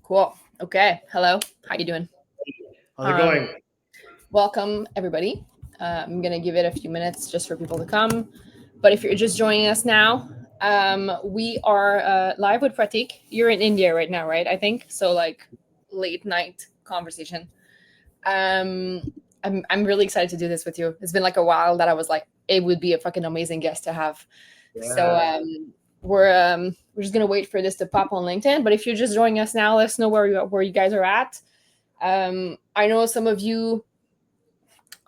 Cool. Okay. Hello. How you doing? How's it going? Welcome, everybody. I'm gonna give it a few minutes just for people to come. But if you're just joining us now, we are live with Prateek. You're in India right now, right? I think so. Like late night conversation. Um, I'm really excited to do this with you. It's been like a while that I was like, it would be a fucking amazing guest to have. So Yeah. we're just gonna wait for this to pop on LinkedIn. But if you're just joining us now, let us know where you guys are at. I know some of you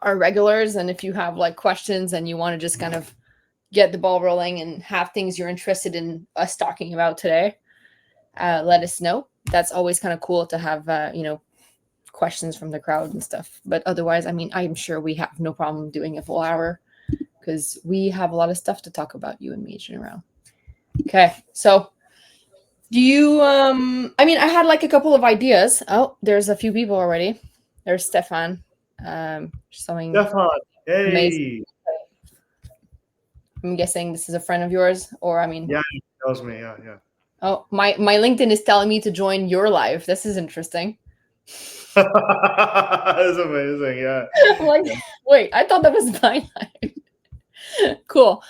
are regulars, and if you have like questions and you want to just kind of get the ball rolling and have things you're interested in us talking about today, let us know. That's always kind of cool to have questions from the crowd and stuff. But otherwise, I mean, I'm sure we have no problem doing a full hour because we have a lot of stuff to talk about, you and me, around. Okay, so do you I mean, I had like a couple of ideas. Oh, there's a few people already. There's Stefan. Something Stefan, amazing. hey. I'm guessing this is a friend of yours, or I mean, Yeah, he tells me. Yeah. oh, my LinkedIn is telling me to join your live. This is interesting. That's amazing. Yeah. I'm like, wait, I thought that was my live. Cool.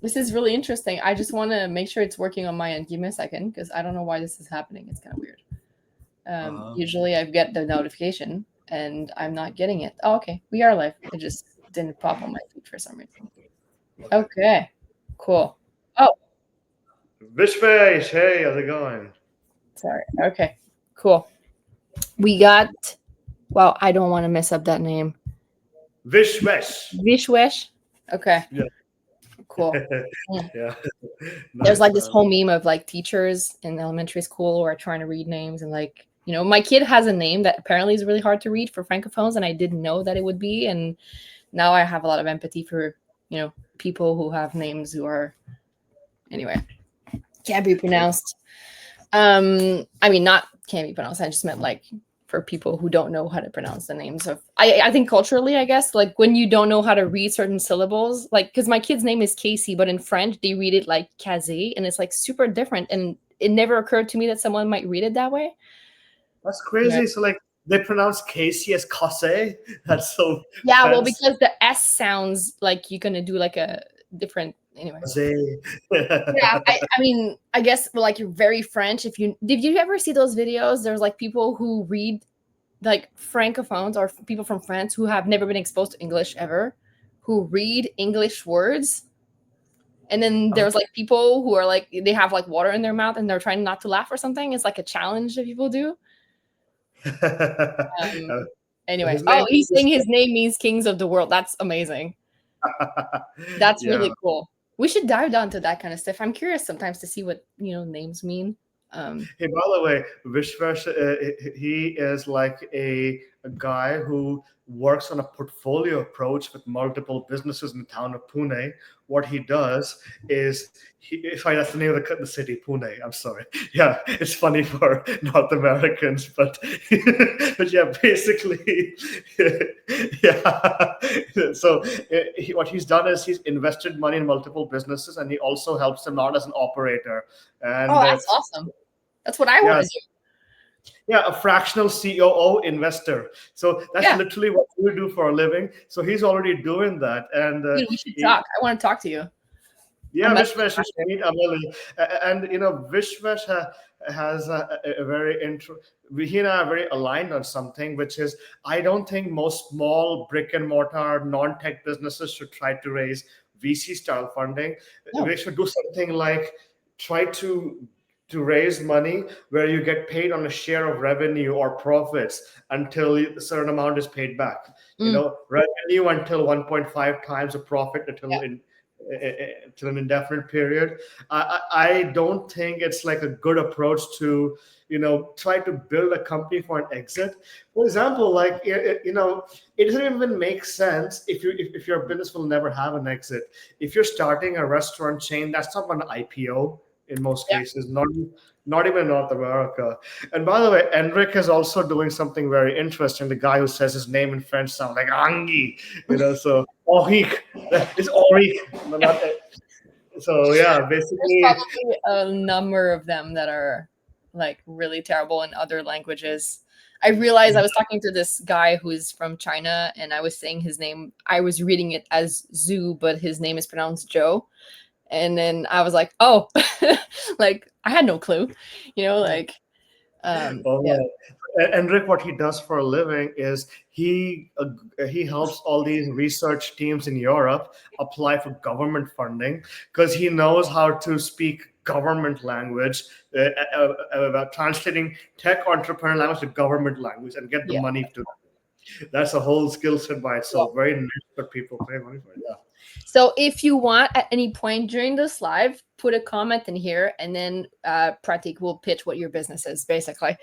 This is really interesting. I just want to make sure it's working on my end. Give me a second because I don't know why this is happening. It's kind of weird. Usually I get the notification and I'm not getting it. Oh, okay. We are live. It just didn't pop on my feed for some reason. Okay. Cool. Oh, Vishwesh, hey, how's it going? sorry. Okay. Cool. We got, well, I don't want to mess up that name. Vishwesh. Vishwesh. Okay. Yeah. Cool. Yeah. There's Nice, like this man. whole meme of like teachers in elementary school who are trying to read names and like, my kid has a name that apparently is really hard to read for francophones, and I didn't know that it would be. And now I have a lot of empathy for, people who have names who are, anyway, can't be pronounced. I mean, not can't be pronounced. I just meant like for people who don't know how to pronounce the names of. I think culturally, I guess, like when you don't know how to read certain syllables, like because my kid's name is Casey, but in French they read it like Kazé, and it's like super different. And it never occurred to me that someone might read it that way. That's Anyway. crazy. So, like, they pronounce Casey as Kase. That's so Yeah, well, fancy. because the S sounds like you're gonna do like a different. Anyway. Kase. Yeah, I mean, I guess like you're very French. Did you ever see those videos? There's like people who read like francophones or people from France who have never been exposed to English ever, who read English words. And then there's like people who are like they have like water in their mouth and they're trying not to laugh or something. It's like a challenge that people do. Anyway, His oh, name he's is. saying his name means kings of the world. That's amazing. That's Yeah. really cool. We should dive down to that kind of stuff. I'm curious sometimes to see what names mean. Hey, by the way, Vishwash, he is like a guy who works on a portfolio approach with multiple businesses in the town of Pune. What he does is, sorry, that's the name of the city, Pune. I'm sorry. Yeah, it's funny for North Americans, but but yeah, basically, yeah. So what he's done is he's invested money in multiple businesses, and he also helps them out as an operator. Oh, And that's awesome. That's what I want yeah, to do. yeah, a fractional COO investor. So that's Yeah, literally what we do for a living. So he's already doing that, and dude, we should talk. I want to talk to you. I'm yeah, messaging Vishwesh, you should meet Amali. And Vishwesh has a very he and I are very aligned on something, which is I don't think most small brick and mortar non-tech businesses should try to raise VC style funding. No. They should do something like try to raise money where you get paid on a share of revenue or profits until a certain amount is paid back. Revenue until 1.5 times a profit until Yeah. to an indefinite period. I don't think it's like a good approach to try to build a company for an exit. For example, like it doesn't even make sense if your business will never have an exit. If you're starting a restaurant chain, that's not an IPO in most Yeah. cases, not even North America. And by the way, Enric is also doing something very interesting. The guy who says his name in French sounds like Angi, so Henrique. It's Henrique. So yeah, There's basically, probably a number of them that are like really terrible in other languages. I realized I was talking to this guy who's from China, and I was saying his name. I was reading it as Zhu, but his name is pronounced Joe. And then I was like, oh, like I had no clue, like, yeah, Oh, and Rick, what he does for a living is he helps all these research teams in Europe apply for government funding because he knows how to speak government language, translating tech entrepreneur language to government language and get the yeah. money to. That's a whole skill set by Yeah. itself. Very niche, but people pay money for it. Yeah. So if you want at any point during this live, put a comment in here, and then Prateek will pitch what your business is, basically.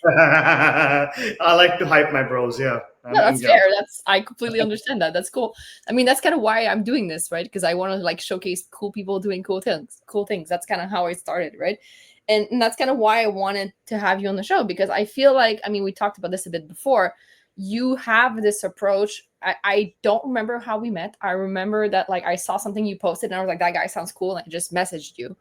I like to hype my bros. Yeah. No, that's fair. I completely understand that. That's cool. I mean, that's kind of why I'm doing this, right? Because I want to like showcase cool people doing cool things. Cool things. That's kind of how I started, right? And that's kind of why I wanted to have you on the show, because I feel like, I mean, we talked about this a bit before. You have this approach. I don't remember how we met. I remember that like I saw something you posted and I was like, that guy sounds cool, and I just messaged you.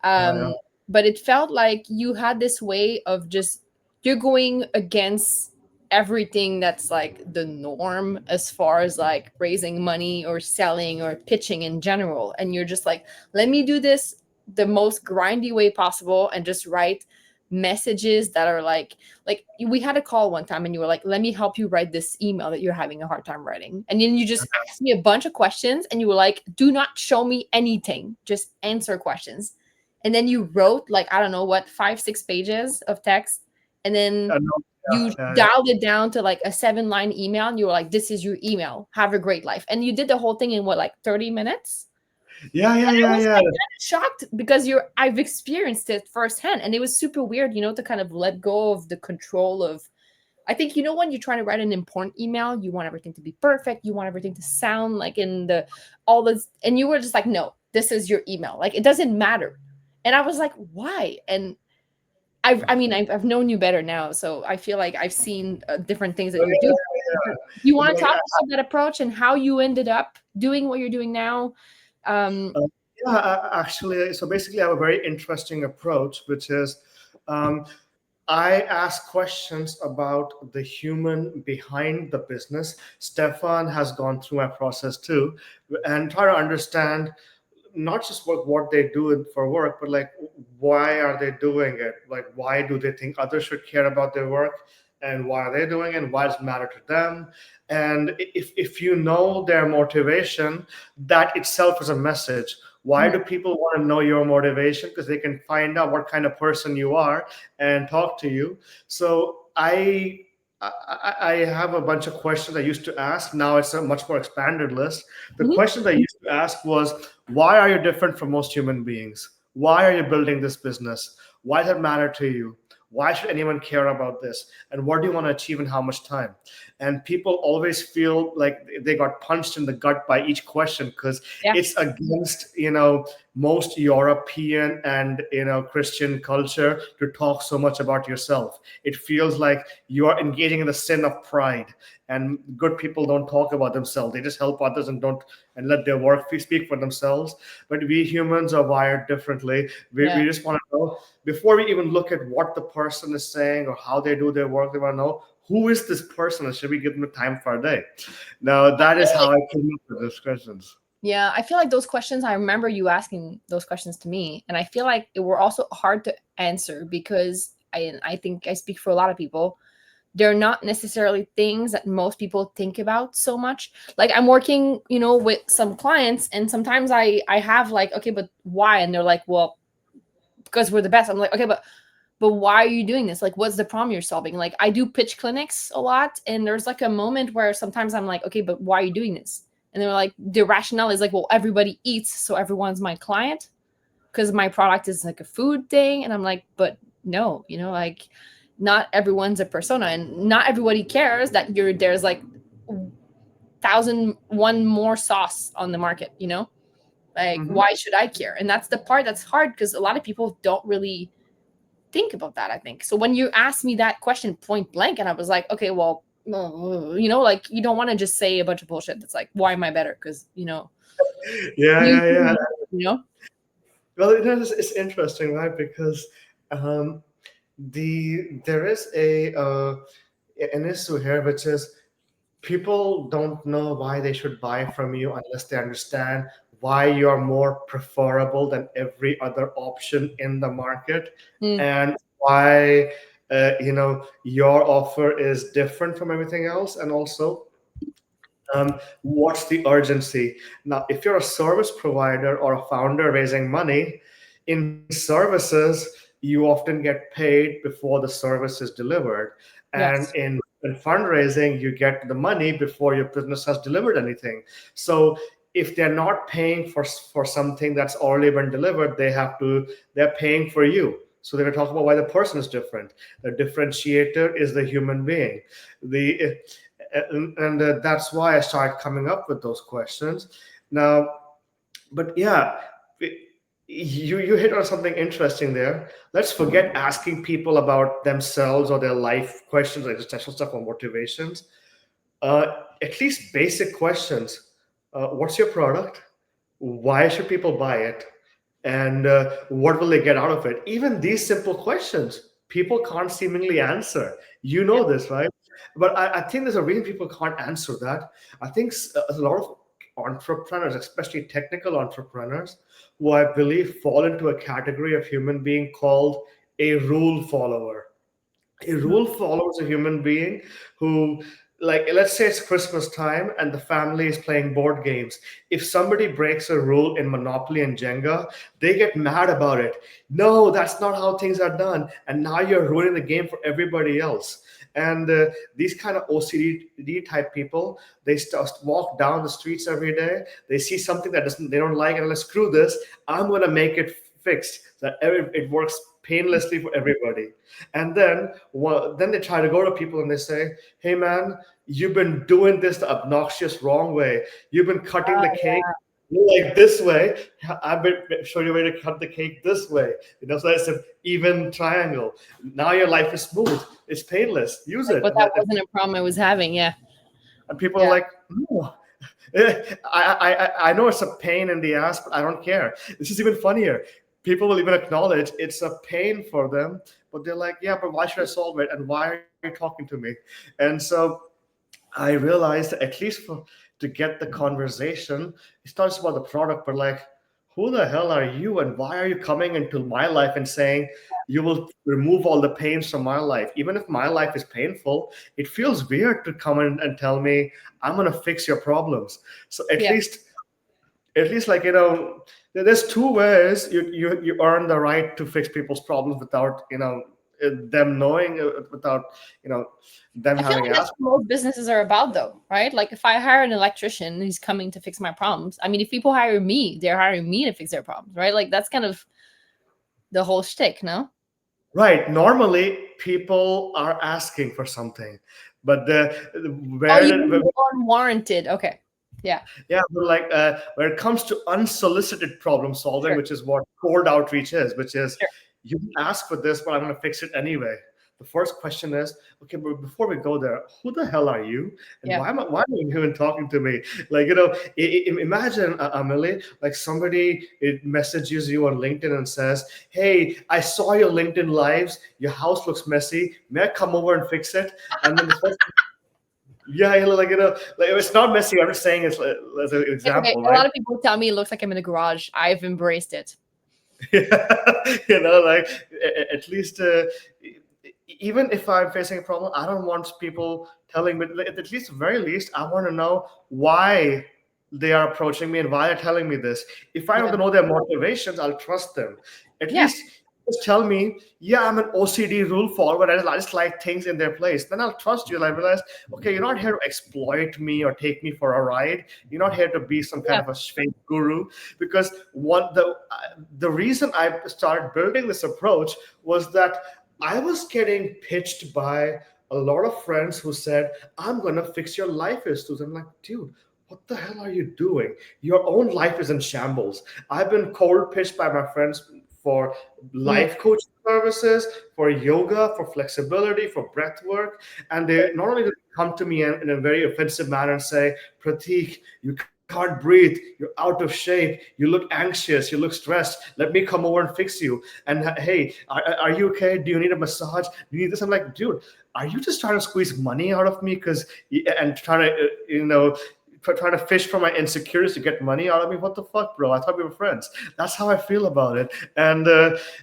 Yeah. But it felt like you had this way of just, you're going against everything that's like the norm as far as like raising money or selling or pitching in general. And you're just like, let me do this the most grindy way possible and just write messages that are like we had a call one time and you were like, let me help you write this email that you're having a hard time writing. And then you just asked me a bunch of questions and you were like, do not show me anything, just answer questions. And then you wrote like, I don't know what, 5-6 pages of text. And then you dialed it down to like a 7-line email, and you were like, this is your email. Have a great life. And you did the whole thing in what, like 30 minutes? Yeah. I was like, kind of shocked because I've experienced it firsthand. And it was super weird, to kind of let go of the control of, I think, when you're trying to write an important email, you want everything to be perfect. You want everything to sound like in all this. And you were just like, no, this is your email. Like, it doesn't matter. And I was like, why? And I've known you better now, so I feel like I've seen different things that you do. You want to talk about that approach and how you ended up doing what you're doing now? Actually, so basically, I have a very interesting approach, which is I ask questions about the human behind the business. Stefan has gone through my process too, and try to understand not just what they do for work, but like why are they doing it? Like why do they think others should care about their work, and why are they doing it, and why does it matter to them? And if you know their motivation, that itself is a message. Why do people want to know your motivation? Because they can find out what kind of person you are and talk to you. So I have a bunch of questions I used to ask. Now it's a much more expanded list. The questions I used to ask was, why are you different from most human beings? Why are you building this business? Why does it matter to you? Why should anyone care about this? And what do you want to achieve in how much time? And people always feel like they got punched in the gut by each question because it's against, most European and, Christian culture to talk so much about yourself. It feels like you are engaging in the sin of pride. And good people don't talk about themselves. They just help others and let their work speak for themselves. But we humans are wired differently. We just want to know, before we even look at what the person is saying or how they do their work, they want to know, who is this person and should we give them the time for a day? Now, that is how I came up with those questions. Yeah, I feel like those questions, I remember you asking those questions to me. And I feel like it were also hard to answer because I think I speak for a lot of people. They're not necessarily things that most people think about so much. Like I'm working, with some clients, and sometimes I have like, okay, but why? And they're like, well, because we're the best. I'm like, okay, but why are you doing this? Like, what's the problem you're solving? Like I do pitch clinics a lot, and there's like a moment where sometimes I'm like, okay, but why are you doing this? And they're like, the rationale is like, well, everybody eats, so everyone's my client because my product is like a food thing. And I'm like, but no, like not everyone's a persona, and not everybody cares that there's like 1,001 more sauce on the market, like why should I care? And that's the part that's hard because a lot of people don't really think about that, I think. So when you asked me that question point blank, and I was like, okay, well, like you don't want to just say a bunch of bullshit that's like, why am I better? Because yeah. Well, Well, it's interesting, right? Because Um, there is an issue here, which is people don't know why they should buy from you unless they understand why you're more preferable than every other option in the market, Mm, and why your offer is different from everything else, and also what's the urgency. Now, if you're a service provider or a founder raising money in services, you often get paid before the service is delivered, and yes. in fundraising you get the money before your business has delivered anything. So if they're not paying for something that's already been delivered, they're paying for you. So they're going to talk about why the person is different. The differentiator is the human being. The and That's why I started coming up with those questions. Now, but yeah, you hit on something interesting there. Let's forget asking people about themselves or their life questions, like existential stuff or motivations. At least basic questions. What's your product? Why should people buy it? And what will they get out of it? Even these simple questions, people can't seemingly answer. You Yeah. know this, right? But I think there's a reason people can't answer that. I think a lot of entrepreneurs, especially technical entrepreneurs, who I believe fall into a category of human being called a rule follower. A rule follower is a human being who, like, let's say it's Christmas time and the family is playing board games. If somebody breaks a rule in Monopoly and Jenga, they get mad about it. No, that's not how things are done, and now you're ruining the game for everybody else. And these kind of OCD type people, they start walk down the streets every day. They see something that doesn't they don't like, and let's screw this. I'm gonna make it fixed so that it works painlessly for everybody. And then they try to go to people and they say, "Hey man, you've been doing this the obnoxious wrong way. You've been cutting the cake like this way. I've been show you a way to cut the cake this way. So it's an even triangle. Now your life is smooth. It's painless. Use Like, it." but that wasn't a problem I was having. Yeah. And people are Yeah. like, "No." I know it's a pain in the ass, but I don't care. This is even funnier. People will even acknowledge it's a pain for them, but they're like, "Yeah, but why should I solve it? And why are you talking to me?" And so I realized that at least to get the conversation, it's not just about the product, but like, who the hell are you and why are you coming into my life and saying you will remove all the pains from my life? Even if my life is painful, it feels weird to come in and tell me I'm going to fix your problems. So Yeah. at least like there's two ways you earn the right to fix people's problems without them knowing, without you know them I feel having like that's asked. what most businesses are about, though, right? Like, if I hire an electrician, he's coming to fix my problems. I mean, if people hire me, they're hiring me to fix their problems, right? Like, that's kind of the whole shtick, no? Right. Normally, people are asking for something, but Oh, where you did mean unwarranted? Okay. Yeah. yeah, but like when it comes to unsolicited problem solving, Sure. which is what cold outreach is, which is Sure. you ask for this, but I'm going to fix it anyway. The first question is, okay, but before we go there, who the hell are you, and Yeah. why are you even talking to me? Like imagine Amelie, like somebody it messages you on LinkedIn and says, "Hey, I saw your LinkedIn lives. Your house looks messy. May I come over and fix it?" And then the first yeah, like it's not messy. I'm just saying it's as an Okay. example, A right? lot of people tell me it looks like I'm in a garage. I've embraced it. Like at least even if I'm facing a problem, I don't want people telling me. At least, very least, I want to know why they are approaching me and why they're telling me this. If I Yeah. don't know their motivations, I'll trust them. At Yeah. least just tell me, yeah, I'm an OCD rule follower. I just like things in their place. Then I'll trust you. And I realize, okay, you're not here to exploit me or take me for a ride. You're not here to be some kind Yeah. of a fake guru. Because the reason I started building this approach was that I was getting pitched by a lot of friends who said, "I'm going to fix your life issues." I'm like, dude, what the hell are you doing? Your own life is in shambles. I've been cold pitched by my friends for Mm, life coaching services, for yoga, for flexibility, for breath work. And they not only did they come to me in a very offensive manner and say, "Prateek, you can't breathe, you're out of shape, you look anxious, you look stressed, let me come over and fix you. And hey, are you okay? Do you need a massage? Do you need this? I'm like, dude, are you just trying to squeeze money out of me? Because and trying to trying to fish for my insecurities to get money out of me? What the fuck, bro? I thought we were friends. That's how I feel about it. And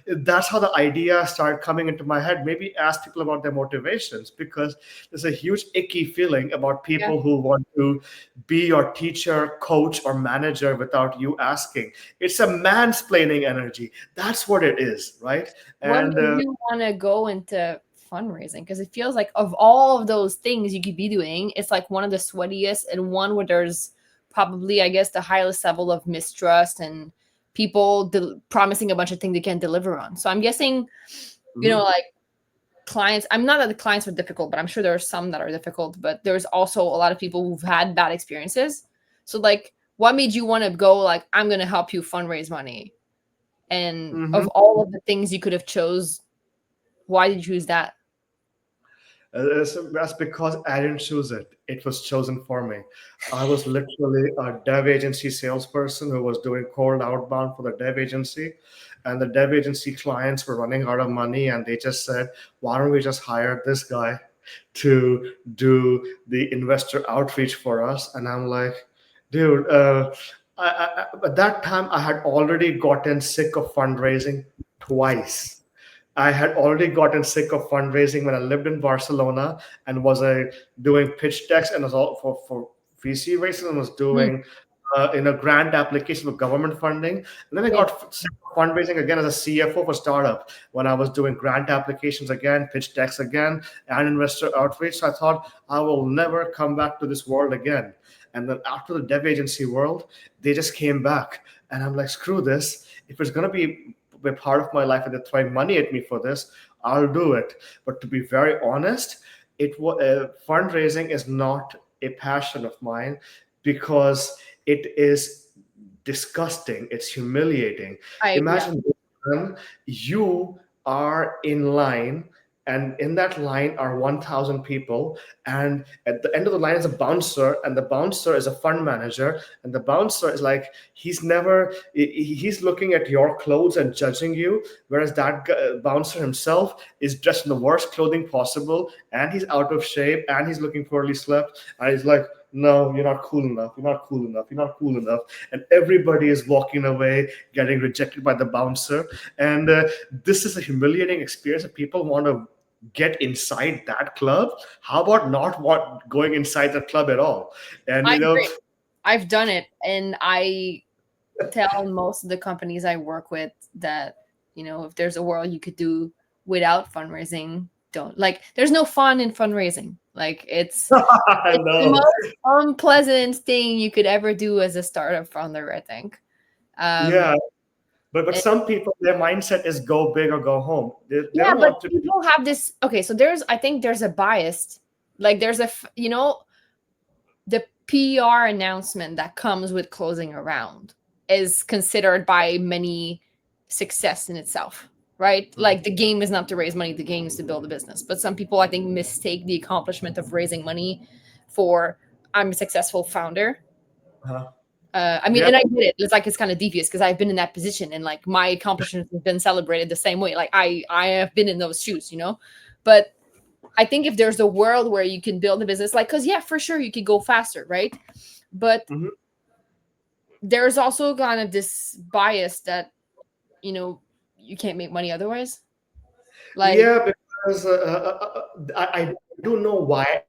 that's how the idea started coming into my head. Maybe ask people about their motivations, because there's a huge icky feeling about Yeah. people who want to be your teacher, coach, or manager without you asking. It's a mansplaining energy. That's what it is, right? What And made you want to go into fundraising? Because it feels like of all of those things you could be doing, it's like one of the sweatiest and one where there's probably, I guess, the highest level of mistrust and people promising a bunch of things they can't deliver on. So I'm guessing, like clients, I'm not that the clients are difficult, but I'm sure there are some that are difficult, but there's also a lot of people who've had bad experiences. So like, what made you want to go like, I'm going to help you fundraise money? And of all of the things you could have chose, why did you choose that? That's because I didn't choose it. It was chosen for me. I was literally a dev agency salesperson who was doing cold outbound for the dev agency. And the dev agency clients were running out of money. And they just said, why don't we just hire this guy to do the investor outreach for us? And I'm like, dude, at that time, I had already gotten sick of fundraising twice. I had already gotten sick of fundraising when I lived in Barcelona and was doing pitch decks and was all for VC races and was Hmm. doing in a grant application for government funding. And then I Yeah. got sick of fundraising again as a CFO for startup when I was doing grant applications again, pitch decks again, and investor outreach. So I thought I will never come back to this world again. And then after the dev agency world, they just came back, and I'm like, screw this. If it's gonna be a part of my life and they're throwing money at me for this, I'll do it. But to be very honest, fundraising is not a passion of mine because it is disgusting. It's humiliating. Yeah. Imagine you are in line, and in that line are 1,000 people, and at the end of the line is a bouncer, and the bouncer is a fund manager, and the bouncer is like, he's looking at your clothes and judging you, whereas that bouncer himself is dressed in the worst clothing possible, and he's out of shape, and he's looking poorly slept, and he's like, no, you're not cool enough, you're not cool enough, you're not cool enough. And everybody is walking away, getting rejected by the bouncer. And this is a humiliating experience. If people want to get inside that club, how about not going inside the club at all? And I agree. I've done it, and I tell most of the companies I work with that, if there's a world you could do without fundraising, don't. Like, there's no fun in fundraising. Like, it's I the know. most unpleasant thing you could ever do as a startup founder, I think. Yeah, but And- some people, their mindset is go big or go home. They yeah, don't but want to. people have this. Okay, so I think there's a bias. Like, there's the PR announcement that comes with closing a round is considered by many success in itself, right? Like, the game is not to raise money, the game is to build a business. But some people, I think, mistake the accomplishment of raising money for I'm a successful founder. Uh-huh. I mean, Yeah. and I get it. It's like, it's kind of devious because I've been in that position and like my accomplishments have been celebrated the same way. Like, I have been in those shoes, But I think if there's a world where you can build a business, like, because yeah, for sure you could go faster, right? But Mhm. there's also kind of this bias that you can't make money otherwise. Like, Yeah, because I do know where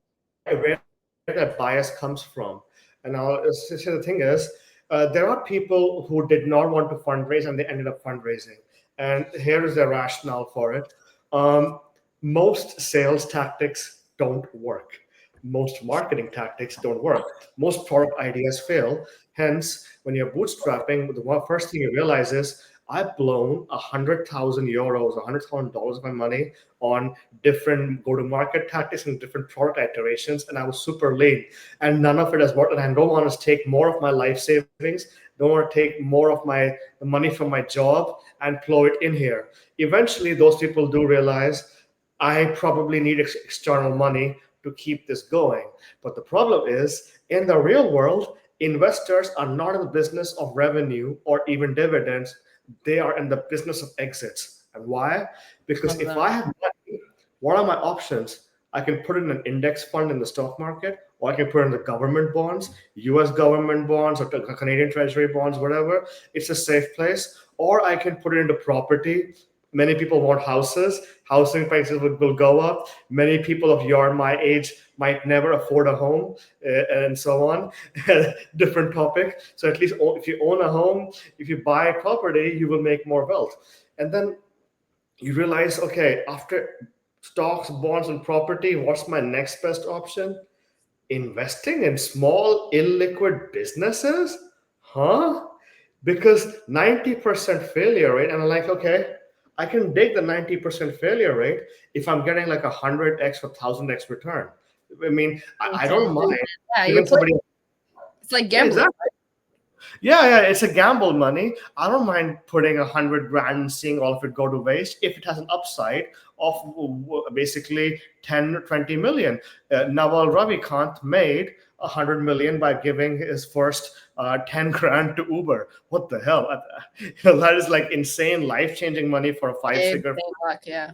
that bias comes from. And now, so the thing is, there are people who did not want to fundraise and they ended up fundraising. And here is the rationale for it. Um, most sales tactics don't work. Most marketing tactics don't work. Most product ideas fail. Hence, when you're bootstrapping, first thing you realize is I've blown 100,000 euros, $100,000 of my money on different go-to-market tactics and different product iterations, and I was super lean, and none of it has worked. And I don't want to take more of my life savings, don't want to take more of the money from my job and plow it in here. Eventually, those people do realize I probably need external money to keep this going. But the problem is, in the real world, investors are not in the business of revenue or even dividends. They are in the business of exits. And why? Because Love if that. I have money, what are my options? I can put in an index fund in the stock market, or I can put in the government bonds, US government bonds, or Canadian treasury bonds, whatever. It's a safe place. Or I can put it into property. Many people want houses. Housing prices will go up. Many people of my age might never afford a home, and so on. Different topic. So at least if you own a home, if you buy property, you will make more wealth. And then you realize, okay, after stocks, bonds, and property, what's my next best option? Investing in small, illiquid businesses? Huh? Because 90% failure rate, and I'm like, okay, I can dig the 90% failure rate if I'm getting like 100x or 1000x return. I mean, I don't mind Yeah, you're giving playing. somebody. It's like Yeah, gambling. exactly. Yeah, it's a gamble money. I don't mind putting 100 grand and seeing all of it go to waste if it has an upside of basically 10 or 20 million. Nawal Ravikant made 100 million by giving his first 10 grand to Uber. What the hell? That is like insane, life changing money for a five Insane figure. luck, yeah.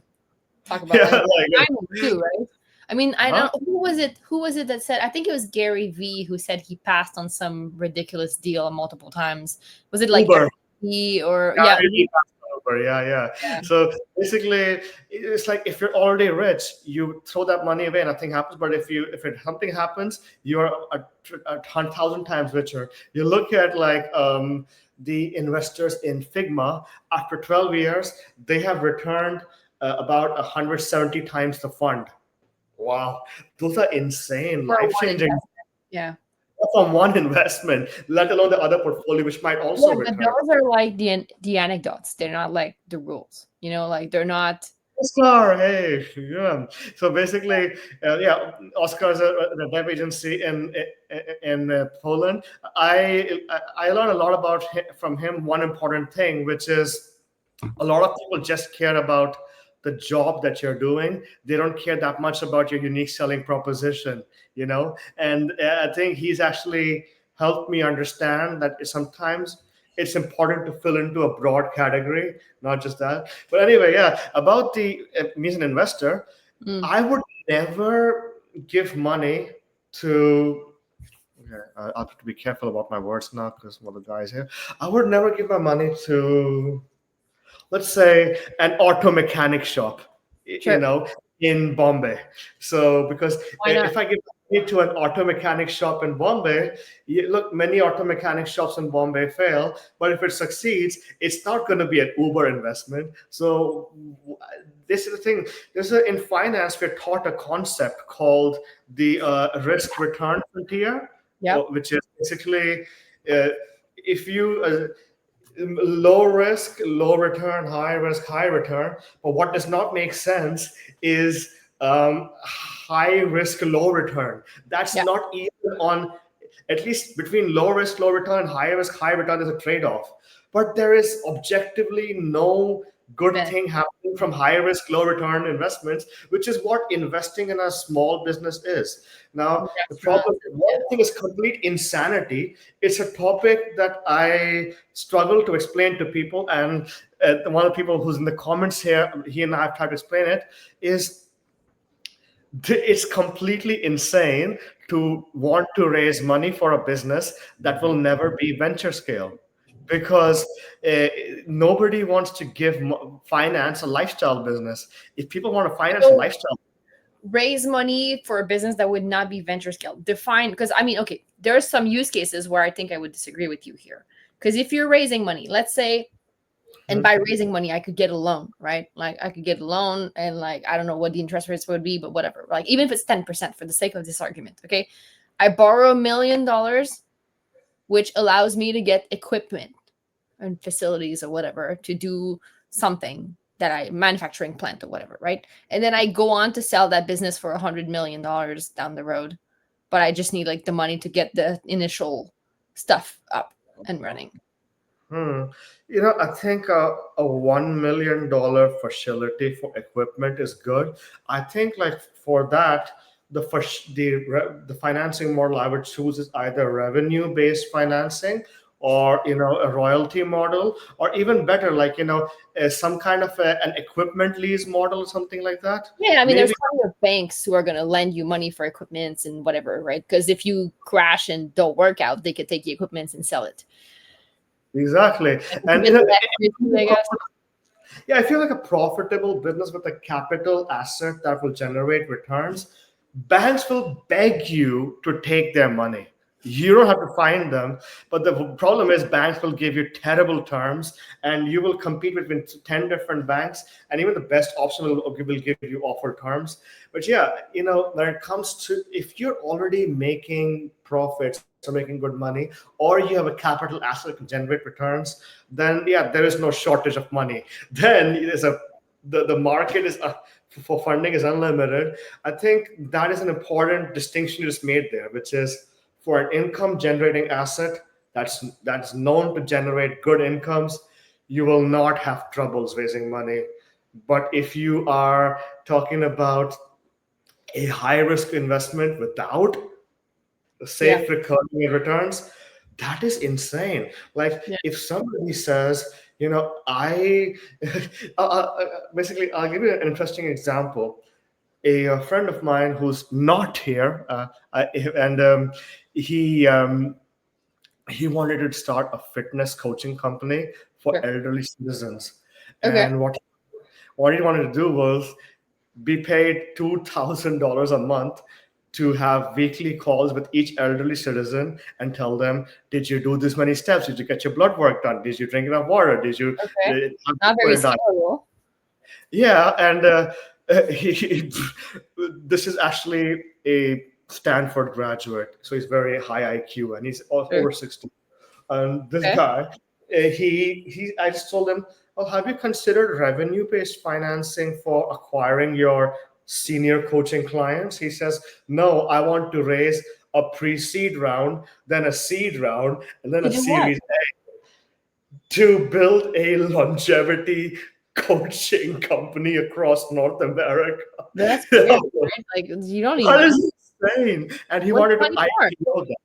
Talk about Yeah, like like, timing too, right? I mean, I huh? don't. Who was it? Who was it that said? I think it was Gary V who said he passed on some ridiculous deal multiple times. Was it like Uber. Airbnb or Yeah, yeah? maybe that's over. Yeah. Yeah. So basically, it's like if you're already rich, you throw that money away, nothing happens. But if something happens, you are a 1,000 times richer. You look at like the investors in Figma. After 12 years, they have returned about 170 times the fund. Wow, those are insane, For life one changing investment. Yeah. from one investment, let alone the other portfolio, which might also Yeah, but return. those are like the anecdotes. They're not like the rules. Like they're not. Oscar, hey, yeah. So basically, yeah, Oscar is a dev agency in Poland. I learned a lot about from him. One important thing, which is a lot of people just care about the job that you're doing. They don't care that much about your unique selling proposition, And I think he's actually helped me understand that sometimes it's important to fill into a broad category, not just that. But anyway, yeah, about me as an investor, Mm. I would never give money to. Okay, I have to be careful about my words now because one of the guys here. I would never give my money to, let's say, an auto mechanic shop, Sure. in Bombay. So because Why not? if I give it to an auto mechanic shop in Bombay, look, many auto mechanic shops in Bombay fail, but if it succeeds, it's not going to be an Uber investment. So this is the thing. In finance, we're taught a concept called the risk return frontier, Yep. which is basically if you low risk, low return, high risk, high return. But what does not make sense is high risk, low return. That's Yeah. not even on, at least between low risk, low return, high risk, high return, there's a trade off. But there is objectively no good Benefit. thing happening from high risk, low return investments, which is what investing in a small business is. Now, the problem, Yeah. one thing is complete insanity. It's a topic that I struggle to explain to people. And one of the people who's in the comments here, he and I have tried to explain it, is it's completely insane to want to raise money for a business that will never be venture scale, because nobody wants to give finance a lifestyle business. If people want to finance a So lifestyle, raise money for a business that would not be venture scale. Define, because I mean, okay, there are some use cases where I think I would disagree with you here. Because if you're raising money, let's say, and by raising money, I could get a loan, right? Like I could get a loan and like, I don't know what the interest rates would be, but whatever. Like even if it's 10% for the sake of this argument, okay? I borrow $1 million, which allows me to get equipment and facilities or whatever to do something that I manufacturing plant or whatever, right? And then I go on to sell that business for $100 million down the road, but I just need like the money to get the initial stuff up and running. I think a $1 million facility for equipment is good. I think like for that, the financing model I would choose is either revenue based financing, or a royalty model, or even better, like some kind of an equipment lease model or something like that. Yeah, I mean, there's Maybe. plenty of banks who are going to lend you money for equipments and whatever, right? Because if you crash and don't work out, they could take the equipments and sell it. Exactly. And Even less risky, I guess. yeah, I feel like a profitable business with a capital asset that will generate returns, banks will beg you to take their money. You don't have to find them, but the problem is banks will give you terrible terms, and you will compete between 10 different banks, and even the best option will give you offer terms. But yeah, when it comes to, if you're already making profits or making good money, or you have a capital asset that can generate returns, then yeah, there is no shortage of money. Then the market is for funding is unlimited. I think that is an important distinction you just made there, which is for an income generating asset that's known to generate good incomes, you will not have troubles raising money. But if you are talking about a high risk investment without Yeah. safe recurring returns, that is insane. Like Yeah. if somebody says, I basically, I'll give you an interesting example. A friend of mine who's not here, and he um, he wanted to start a fitness coaching company for Sure. elderly citizens. Okay. And what he wanted to do was be paid $2,000 a month to have weekly calls with each elderly citizen and tell them, did you do this many steps? Did you get your blood work done? Did you drink enough water? Did you Okay. have Not for very your diet? scalable. Yeah, and this is actually a Stanford graduate, so he's very high IQ, and he's Sure. over 60. And this Okay. guy, I just told him, well, have you considered revenue-based financing for acquiring your senior coaching clients? He says, no, I want to raise a pre-seed round, then a seed round, and then To a do what? series to build a longevity coaching company across North America. That's crazy, right? Like, you don't need That money. is insane. And he What's wanted the to money for? IPO that.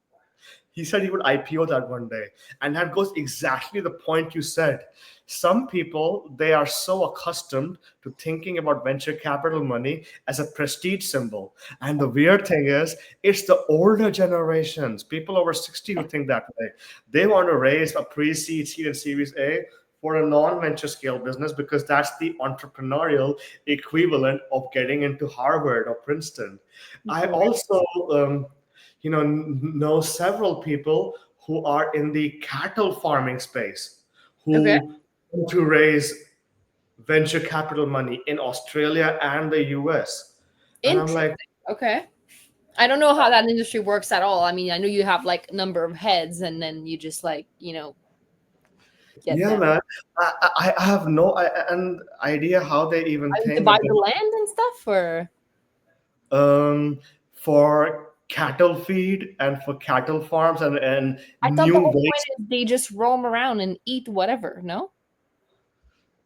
He said he would IPO that one day. And that goes exactly the point you said. Some people, they are so accustomed to thinking about venture capital money as a prestige symbol. And the weird thing is, it's the older generations, people over 60 who think that way. They want to raise a pre-seed, seed, and Series A for a non-venture scale business because that's the entrepreneurial equivalent of getting into Harvard or Princeton. I Right. also know several people who are in the cattle farming space Okay. who want to raise venture capital money in Australia and the US. And I'm like, Interesting. Okay. I don't know how that industry works at all. I mean, I know you have like a number of heads and then you just like, get yeah, them. man, I have no idea how they even I mean, to think buy about the land and stuff or for cattle feed and for cattle farms and I thought the new whole ways. point is they just roam around and eat whatever, no?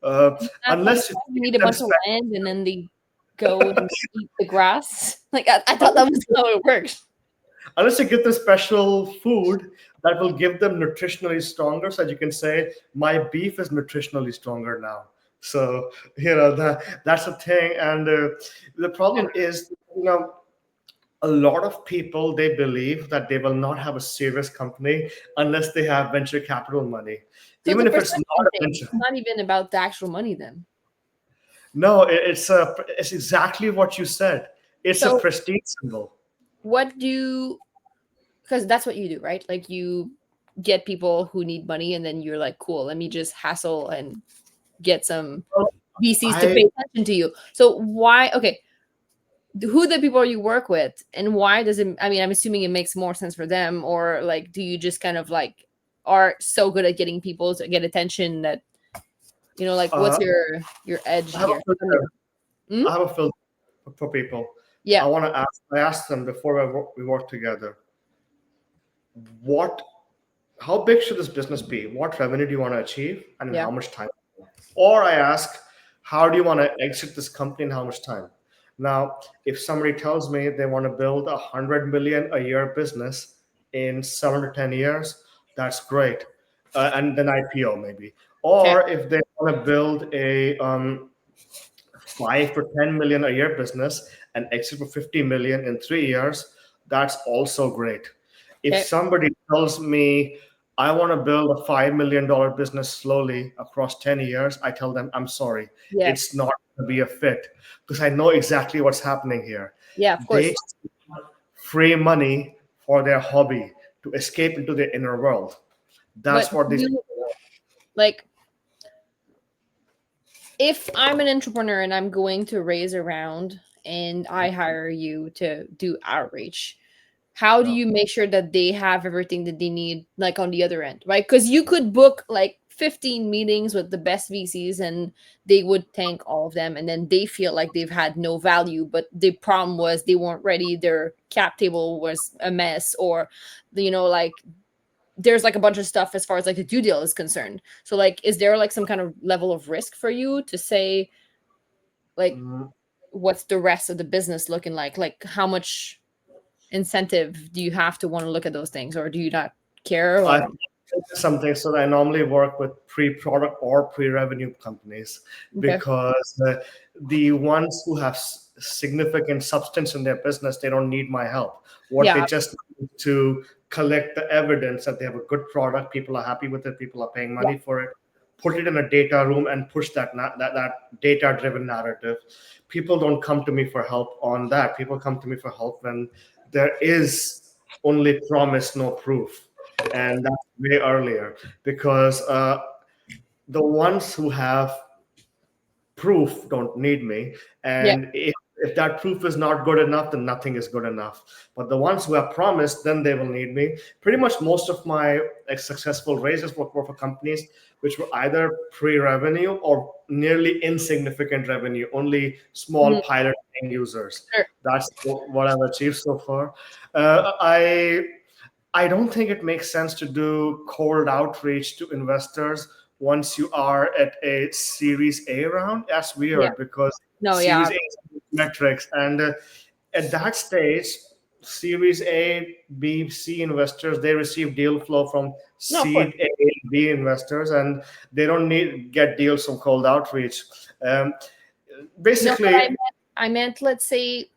That's what it Unless you says. You feed need a them bunch of land and then they go and eat the grass. Like I thought that was how it works. unless you give them special food that will give them nutritionally stronger, so that you can say my beef is nutritionally stronger now. So that's the thing. And the problem is, a lot of people, they believe that they will not have a serious company unless they have venture capital money, So it's a even if it's perception not a thing. venture. It's not even about the actual money then. No, it's exactly what you said. It's a So prestige symbol. what do because that's what you do, right? Like you get people who need money and then you're like, cool, let me just hassle and get some Well, VCs to I pay attention to you. So why okay, who the people you work with and why does it I mean, I'm assuming it makes more sense for them or like do you just kind of like are so good at getting people to get attention that like what's uh, your edge I have a here? filter. Hmm? I have a filter for people. Yeah. I ask them before we work together, what, how big should this business be? What revenue do you want to achieve, and in Yeah. how much time? Or I ask, how do you want to exit this company in how much time? Now, if somebody tells me they want to build 100 million a year business in 7 to 10 years, that's great. And then IPO maybe. Okay. Or if they want to build a 5 to 10 million a year business and exit for 50 million in 3 years, that's also great. If Okay. somebody tells me I want to build a $5 million business slowly across 10 years, I tell them, I'm sorry, Yeah. it's not going to be a fit because I know exactly what's happening here. Yeah, of They course. free money for their hobby to escape into their inner world. But That's what these you people want. like if I'm an entrepreneur and I'm going to raise a round and I hire you to do outreach, how do Yeah. you make sure that they have everything that they need like on the other end, right? Because you could book like 15 meetings with the best VCs and they would thank all of them and then they feel like they've had no value, but the problem was they weren't ready, their cap table was a mess, or like there's like a bunch of stuff as far as like the due deal is concerned. So like is there like some kind of level of risk for you to say like Mm, what's the rest of the business looking like how much incentive do you have to want to look at those things, or do you not care? I Or think something. So I normally work with pre-product or pre-revenue companies okay. because the ones who have significant substance in their business, they don't need my help. What they Yeah. just need to collect the evidence that they have a good product, people are happy with it, people are paying Yeah. money for it, put it in a data room and push that data-driven narrative. People don't come to me for help on that. People come to me for help when there is only promise, no proof, and that's way earlier because the ones who have proof don't need me, Yeah. and if that proof is not good enough, then nothing is good enough. But the ones who have promised, then they will need me. Pretty much most of my successful raises were for companies which were either pre-revenue or nearly insignificant revenue, only small Mhm. pilot paying users. Sure. That's what I've achieved so far. I don't think it makes sense to do cold outreach to investors once you are at a Series A round. That's Yeah. weird because No, yeah. Series A is metrics, and at that stage, Series A, B, C investors they receive deal flow from No, of course. seed A, B investors, and they don't need get deals from cold outreach. Um, No, but Basically, I meant let's say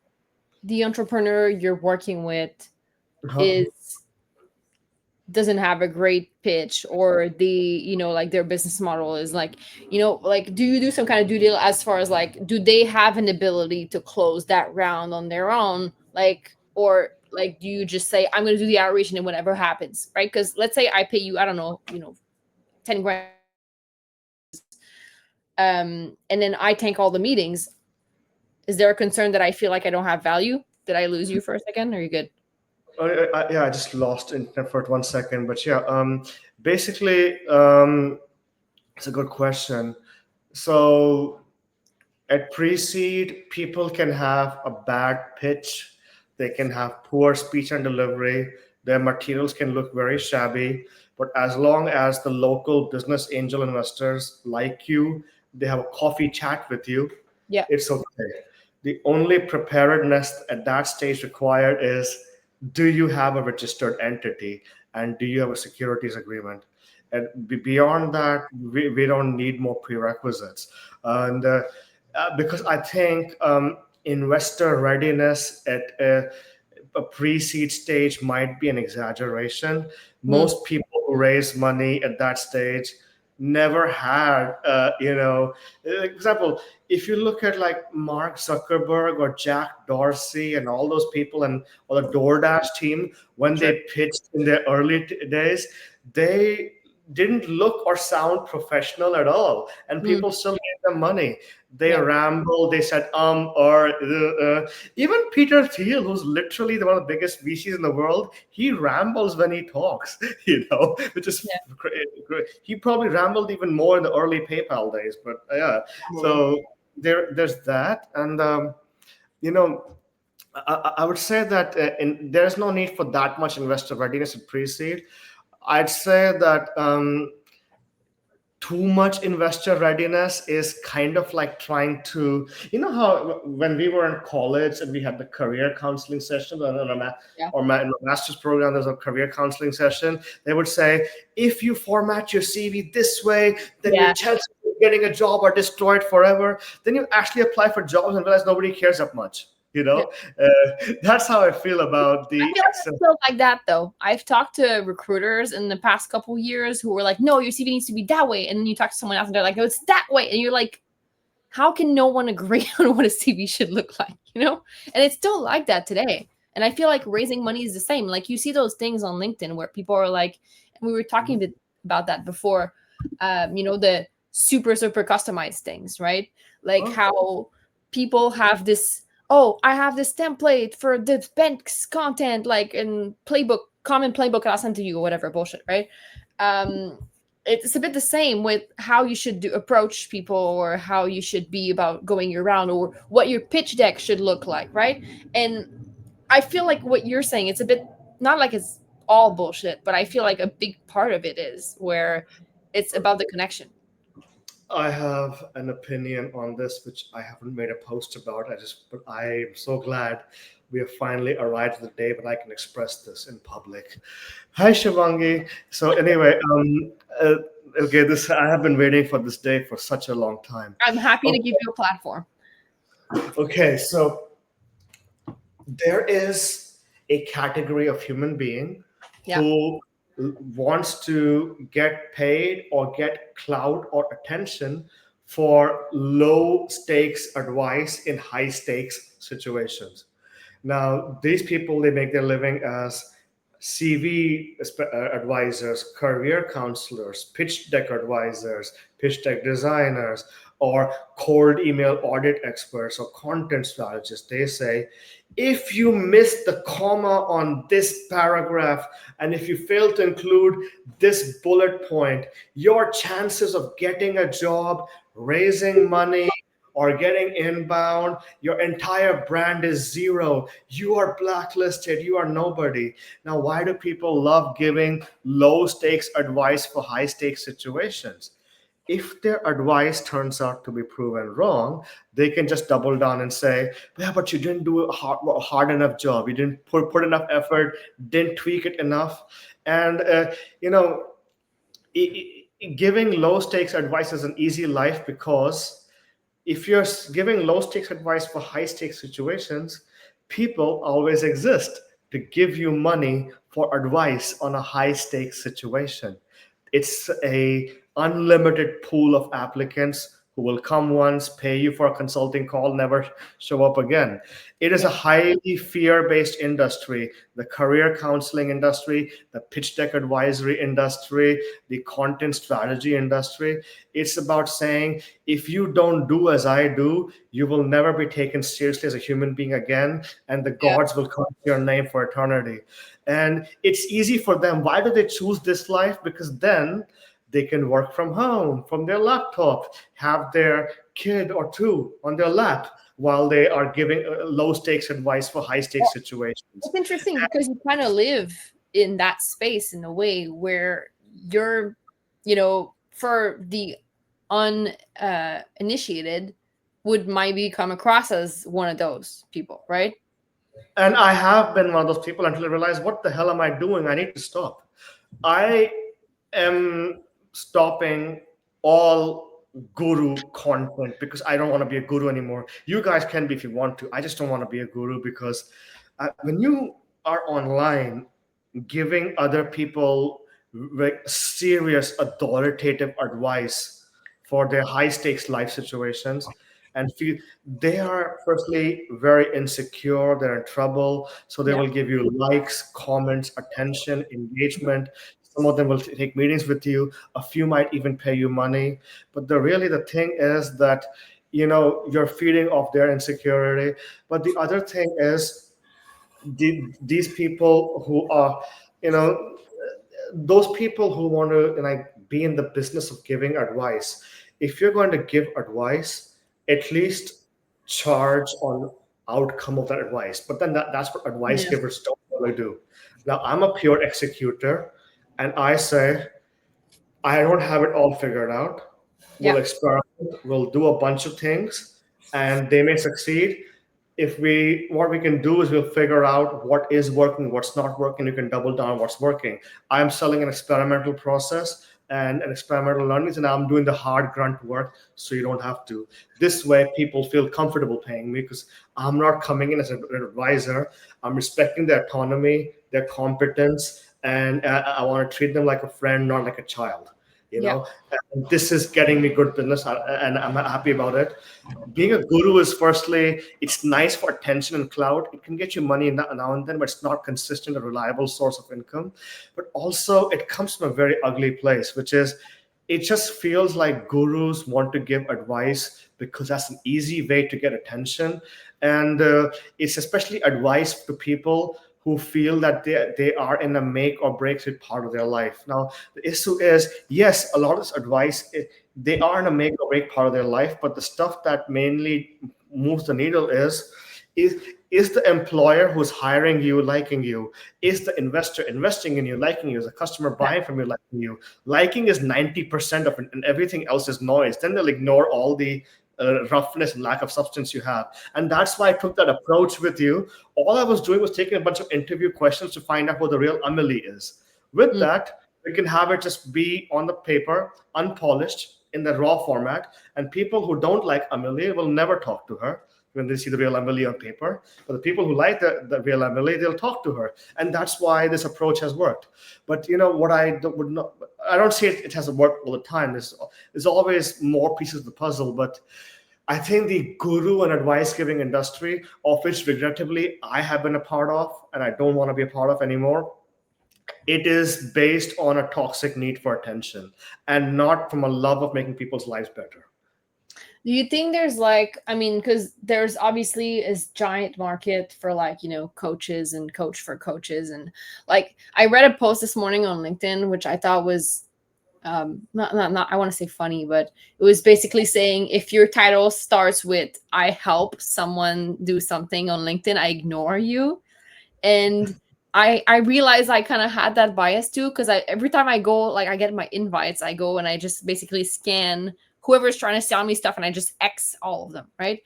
the entrepreneur you're working with huh? is doesn't have a great pitch, or the like their business model is like like do you do some kind of due deal as far as like do they have an ability to close that round on their own, like, or like do you just say I'm going to do the outreach and then whatever happens, right? Because let's say I pay you, I don't know, 10 grand, and then I tank all the meetings. Is there a concern that I feel like I don't have value? Did I lose you for a second? Are you good? Yeah, I just lost internet for 1 second, but yeah, basically, it's a good question. So at pre-seed, people can have a bad pitch, they can have poor speech and delivery, their materials can look very shabby, but as long as the local business angel investors like you, they have a coffee chat with you, Yeah. it's okay. The only preparedness at that stage required is, do you have a registered entity and do you have a securities agreement? And beyond that, we don't need more prerequisites. And because I think investor readiness at a pre-seed stage might be an exaggeration. Mm, Most people who raise money at that stage never had, example, if you look at like Mark Zuckerberg or Jack Dorsey and all those people and or the DoorDash team, when sure. they pitched in their early days, they didn't look or sound professional at all, and Mm, people still gave them money. They yeah. rambled, they said or even Peter Thiel, who's literally one of the biggest VCs in the world, he rambles when he talks, which is Yeah. great. He probably rambled even more in the early PayPal days, but yeah. Probably. So there's that, and you know, I would say that there's no need for that much investor readiness at pre-seed. I'd say that too much investor readiness is kind of like trying to, how when we were in college and we had the career counseling session Yeah. in the master's program, there's a career counseling session. They would say, if you format your CV this way, then your Yeah. chances of getting a job are destroyed forever. Then you actually apply for jobs and realize nobody cares that much. Yeah. That's how I feel about I the feel like excess. it's still like that though. I've talked to recruiters in the past couple years who were like, "No, your CV needs to be that way," and then you talk to someone else and they're like, "No, it's that way," and you're like, "How can no one agree on what a CV should look like?" And it's still like that today. And I feel like raising money is the same. Like you see those things on LinkedIn where people are like, and we were talking a bit about that before, the super customized things, right? Like how people have this, oh, I have this template for the bank's content, like in playbook, common playbook I'll send to you or whatever bullshit, right? Um, it's a bit the same with how you should approach people or how you should be about going around or what your pitch deck should look like, right? And I feel like what you're saying, it's a bit not like it's all bullshit, but I feel like a big part of it is where it's about the connection. I have an opinion on this, which I haven't made a post about. But I am so glad we have finally arrived at the day when I can express this in public. Hi, Shivangi. So anyway, uh, okay, this I have been waiting for this day for such a long time. I'm happy to Okay, give you a platform. okay, so there is a category of human being Yeah. who wants to get paid or get clout or attention for low stakes advice in high stakes situations. Now, these people, they make their living as CV advisors, career counselors, pitch deck advisors, pitch deck designers, or cold email audit experts or content strategists. They say, if you miss the comma on this paragraph and if you fail to include this bullet point, your chances of getting a job, raising money, or getting inbound, your entire brand is zero. You are blacklisted. You are nobody. Now, why do people love giving low stakes advice for high stakes situations? If their advice turns out to be proven wrong, they can just double down and say, yeah, but you didn't do a hard enough job. You didn't put enough effort, didn't tweak it enough. And, you know, giving low stakes advice is an easy life because if you're giving low stakes advice for high stakes situations, people always exist to give you money for advice on a high stakes situation. It's a unlimited pool of applicants who will come once, pay you for a consulting call, never show up again. It is a highly fear-based industry. The career counseling industry, the pitch deck advisory industry, the content strategy industry. It's about saying, if you don't do as I do, you will never be taken seriously as a human being again, and the Yeah. gods will call your name for eternity. And it's easy for them. Why do they choose this life? Because then they can work from home, from their laptop, have their kid or two on their lap while they are giving low stakes advice for high stakes situations. It's interesting because you kind of live in that space in a way where you're, for the uninitiated, would maybe come across as one of those people, right? And I have been one of those people until I realized, what the hell am I doing? I need to stop. I am stopping all guru content because I don't want to be a guru anymore. You guys can be if you want to. I just don't want to be a guru because when you are online giving other people serious authoritative advice for their high stakes life situations and feel they are firstly very insecure, they're in trouble, so they Yeah. will give you likes, comments, attention, engagement. Some of them will take meetings with you, a few might even pay you money, but the thing is that you're feeding off their insecurity. But the other thing is these people who are, you know those people who want to be in the business of giving advice. If you're going to give advice, at least charge on outcome of that advice. But then that's what advice Yeah. givers don't really do. Now, I'm a pure executor, and I say, I don't have it all figured out. We'll Yeah. experiment, we'll do a bunch of things, and they may succeed. If we what we can do is we'll figure out what is working, what's not working. You can double down on what's working. I'm selling an experimental process and an experimental learnings, and I'm doing the hard grunt work so you don't have to. This way people feel comfortable paying me because I'm not coming in as an advisor. I'm respecting their autonomy, their competence, and I want to treat them like a friend, not like a child. You Yeah. know, and this is getting me good business, and I'm happy about it. Being a guru is firstly, it's nice for attention and clout. It can get you money now and then, but it's not consistent or reliable source of income. But also, it comes from a very ugly place, which is it just feels like gurus want to give advice because that's an easy way to get attention, and it's especially advice to people who feel that they are in a make or break part of their life. Now, the issue is, yes, a lot of this advice, they are in a make or break part of their life, but the stuff that mainly moves the needle is is the employer who's hiring you liking you? Is the investor investing in you liking you? Is the customer buying from you liking you? Liking is 90% of it, and everything else is noise. Then they'll ignore all the roughness and lack of substance you have. And that's why I took that approach with you. All I was doing was taking a bunch of interview questions to find out who the real Amelie is. With Mm. that, we can have it just be on the paper, unpolished, in the raw format. And people who don't like Amelie will never talk to her when they see the real Amelie on paper. But the people who like the real Amelie, they'll talk to her. And that's why this approach has worked. But you know what would not, I don't say it has worked all the time. There's always more pieces of the puzzle, but I think the guru and advice giving industry, of which regrettably I have been a part of and I don't want to be a part of anymore, it is based on a toxic need for attention and not from a love of making people's lives better. Do you think there's like, I mean, because there's obviously is giant market for like, coaches and coach for coaches. And like, I read a post this morning on LinkedIn, which I thought was not I want to say funny, but it was basically saying if your title starts with I help someone do something on LinkedIn, I ignore you. And I realized I kind of had that bias too, because I every time I go, like I get my invites, I go and I just basically scan whoever's trying to sell me stuff and I just X all of them, right?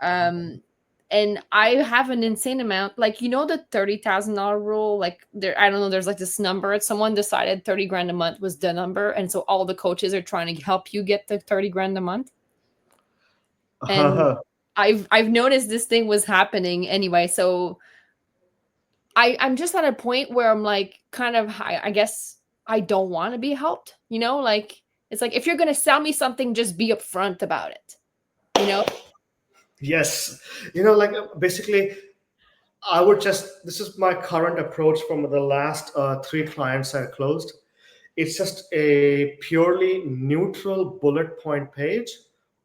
And I have an insane amount, like the $30,000 rule. Like there, I don't know, there's like this number. Someone decided 30 grand a month was the number, and so all the coaches are trying to help you get the 30 grand a month. And I've noticed this thing was happening anyway. So I'm just at a point where I'm like, kind of, I guess I don't want to be helped. Like it's like if you're gonna sell me something, just be upfront about it. Yes. Like basically, this is my current approach from the last three clients I closed. It's just a purely neutral bullet point page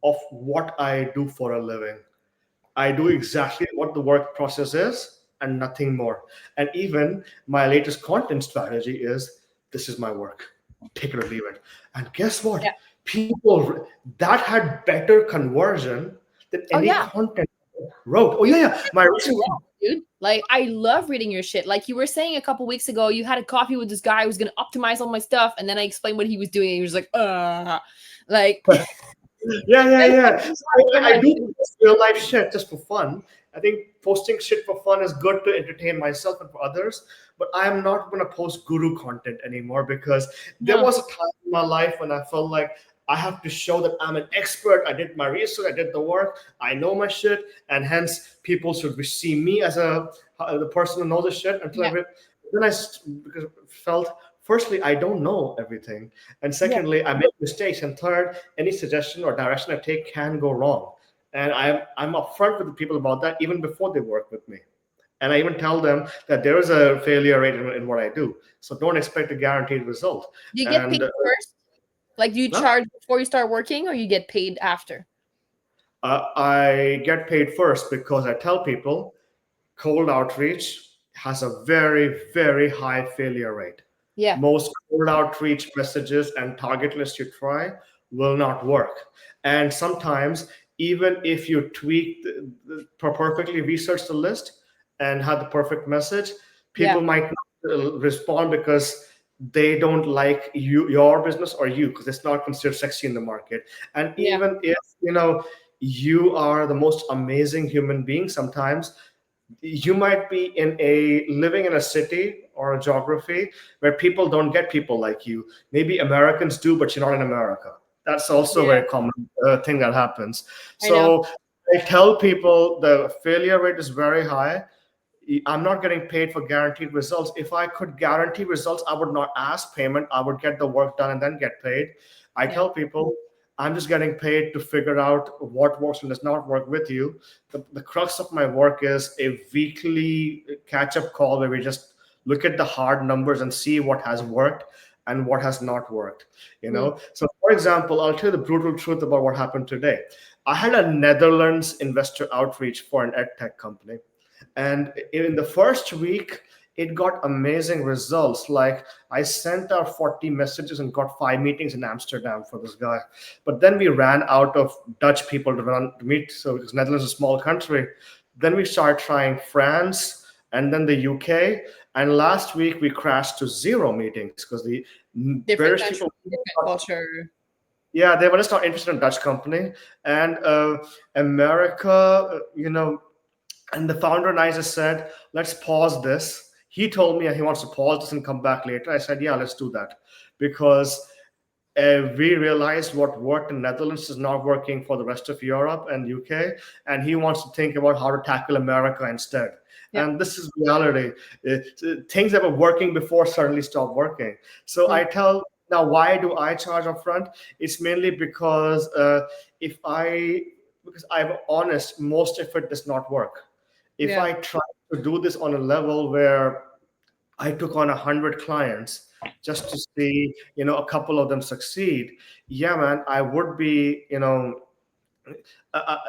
of what I do for a living. I do exactly what the work process is and nothing more. And even my latest content strategy is this is my work. Take it or leave it. And guess Yeah. what? People that had better conversion than Oh any yeah. content I wrote. Oh yeah. My recent Dude, like I love reading your shit. Like you were saying a couple weeks ago, you had a coffee with this guy who was gonna optimize all my stuff, and then I explained what he was doing, and he was like, like yeah. I do real life shit just for fun. I think posting shit for fun is good to entertain myself and for others, but I am not going to post guru content anymore because there No. was a time in my life when I felt like I have to show that I'm an expert. I did my research, I did the work, I know my shit, and hence people should see me as the person who knows the shit. Until Yeah. then because felt firstly, I don't know everything. And Yeah. secondly, I make mistakes. And third, any suggestion or direction I take can go wrong. And I'm upfront with the people about that even before they work with me. And I even tell them that there is a failure rate in what I do. So don't expect a guaranteed result. Do you get paid And first? Like, do you no, charge before you start working, or you get paid after? I get paid first because I tell people cold outreach has a very, very high failure rate. Yeah. Most cold outreach messages and target lists you try will not work. And sometimes, even if you tweak perfectly research the list and have the perfect message, Yeah. people might not respond because they don't like your business or you, because it's not considered sexy in the market. And Yeah. even if you are the most amazing human being, sometimes you might be living in a city or a geography where people don't get people like you. Maybe Americans do, but you're not in America. That's also a Yeah. very common thing that happens. I know. So I tell people the failure rate is very high. I'm not getting paid for guaranteed results. If I could guarantee results, I would not ask payment. I would get the work done and then get paid. I Yeah. tell people I'm just getting paid to figure out what works and does not work with you. The crux of my work is a weekly catch up call where we just look at the hard numbers and see what has worked and what has not worked. Mm. So, for example, I'll tell you the brutal truth about what happened today. I had a Netherlands investor outreach for an ed tech company. And in the first week, it got amazing results. Like I sent out 40 messages and got 5 meetings in Amsterdam for this guy. But then we ran out of Dutch people to meet. So because Netherlands is a small country, then we started trying France and then the UK. And last week we crashed to 0 meetings because the Different British country, people, different culture. yeah, they were just not interested in Dutch company. And America, and the founder and I just said, let's pause this. He told me he wants to pause this and come back later. I said, yeah, let's do that. Because we realized what worked in Netherlands is not working for the rest of Europe and UK. And he wants to think about how to tackle America instead. Yeah. And this is reality. Things that were working before suddenly stop working. So I tell, now, why do I charge upfront? It's mainly because because I'm honest, most of it does not work. If Yeah. I try to do this on a level where I took on 100 clients just to see, a couple of them succeed, yeah, man, I would be,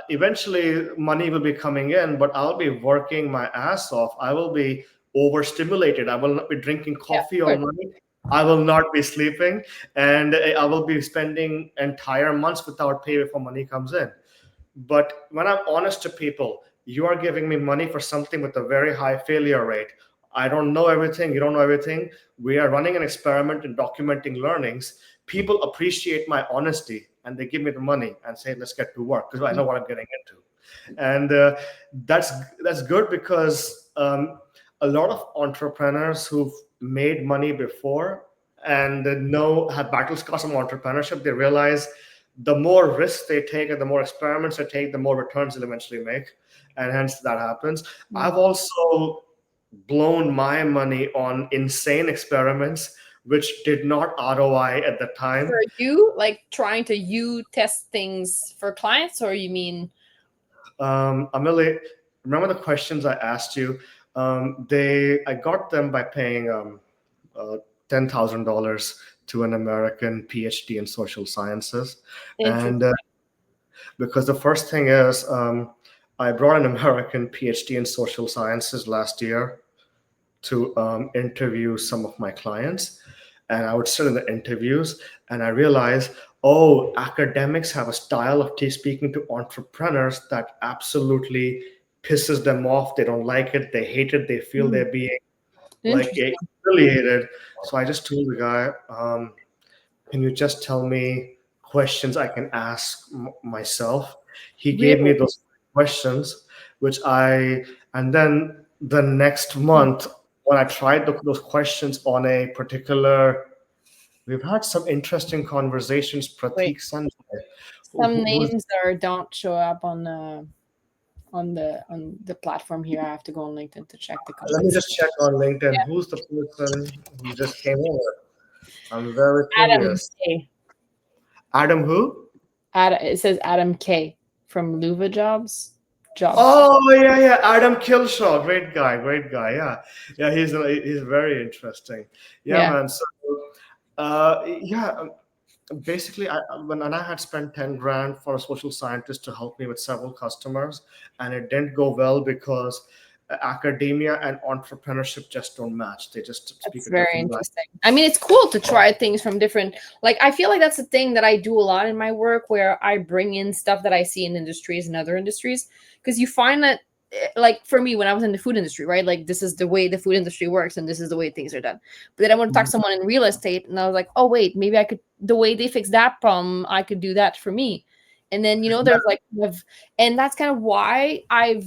eventually money will be coming in, but I'll be working my ass off. I will be overstimulated. I will not be drinking Yeah. coffee all night. I will not be sleeping, and I will be spending entire months without pay before money comes in. But when I'm honest to people, you are giving me money for something with a very high failure rate. I don't know everything. You don't know everything. We are running an experiment and documenting learnings. People appreciate my honesty and they give me the money and say, let's get to work because I know what I'm getting into. And that's good because a lot of entrepreneurs who've made money before and have battle scars from entrepreneurship, they realize the more risks they take and the more experiments they take, the more returns they'll eventually make. And hence that happens. I've also blown my money on insane experiments which did not ROI at the time. For you, like trying to test things for clients, or you mean? Amelie, remember the questions I asked you? I got them by paying $10,000 to an American PhD in social sciences. And because the first thing is, I brought an American PhD in social sciences last year to interview some of my clients. And I would sit in the interviews and I realized, oh, academics have a style of speaking to entrepreneurs that absolutely pisses them off. They don't like it. They hate it. They feel they're being like affiliated. So I just told the guy, can you just tell me questions I can ask myself? He gave me those questions, and then the next month, when I tried those questions on a particular, we've had some interesting conversations. Wait, Prateek Sanjay, some who's, names don't show up on the platform here. I have to go on LinkedIn to check the let me comments. just check on LinkedIn. Yeah. Who's the person who just came over? I'm very Adam curious. K. Adam who? It says Adam K from Luva Jobs. Oh yeah, Adam Kilshaw, great guy, yeah. He's very interesting. Yeah, Yeah. man. So, yeah, basically, when I had spent 10 grand for a social scientist to help me with several customers, and it didn't go well because academia and entrepreneurship just don't match. They just speak That's a very different language. interesting. I mean, it's cool to try things from different, like, I feel like that's the thing that I do a lot in my work, where I bring in stuff that I see in industries and other industries, because you find that like for me, when I was in the food industry, right? Like this is the way the food industry works and this is the way things are done. But then I want to talk to someone in real estate and I was like, oh wait, maybe I could, the way they fix that problem, I could do that for me. And then, there's like, and that's kind of why I've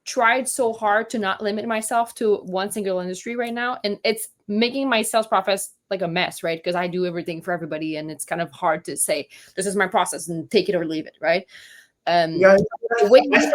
tried so hard to not limit myself to one single industry right now. And it's making my sales process like a mess, right? Because I do everything for everybody and it's kind of hard to say, this is my process and take it or leave it, right? Yeah, I started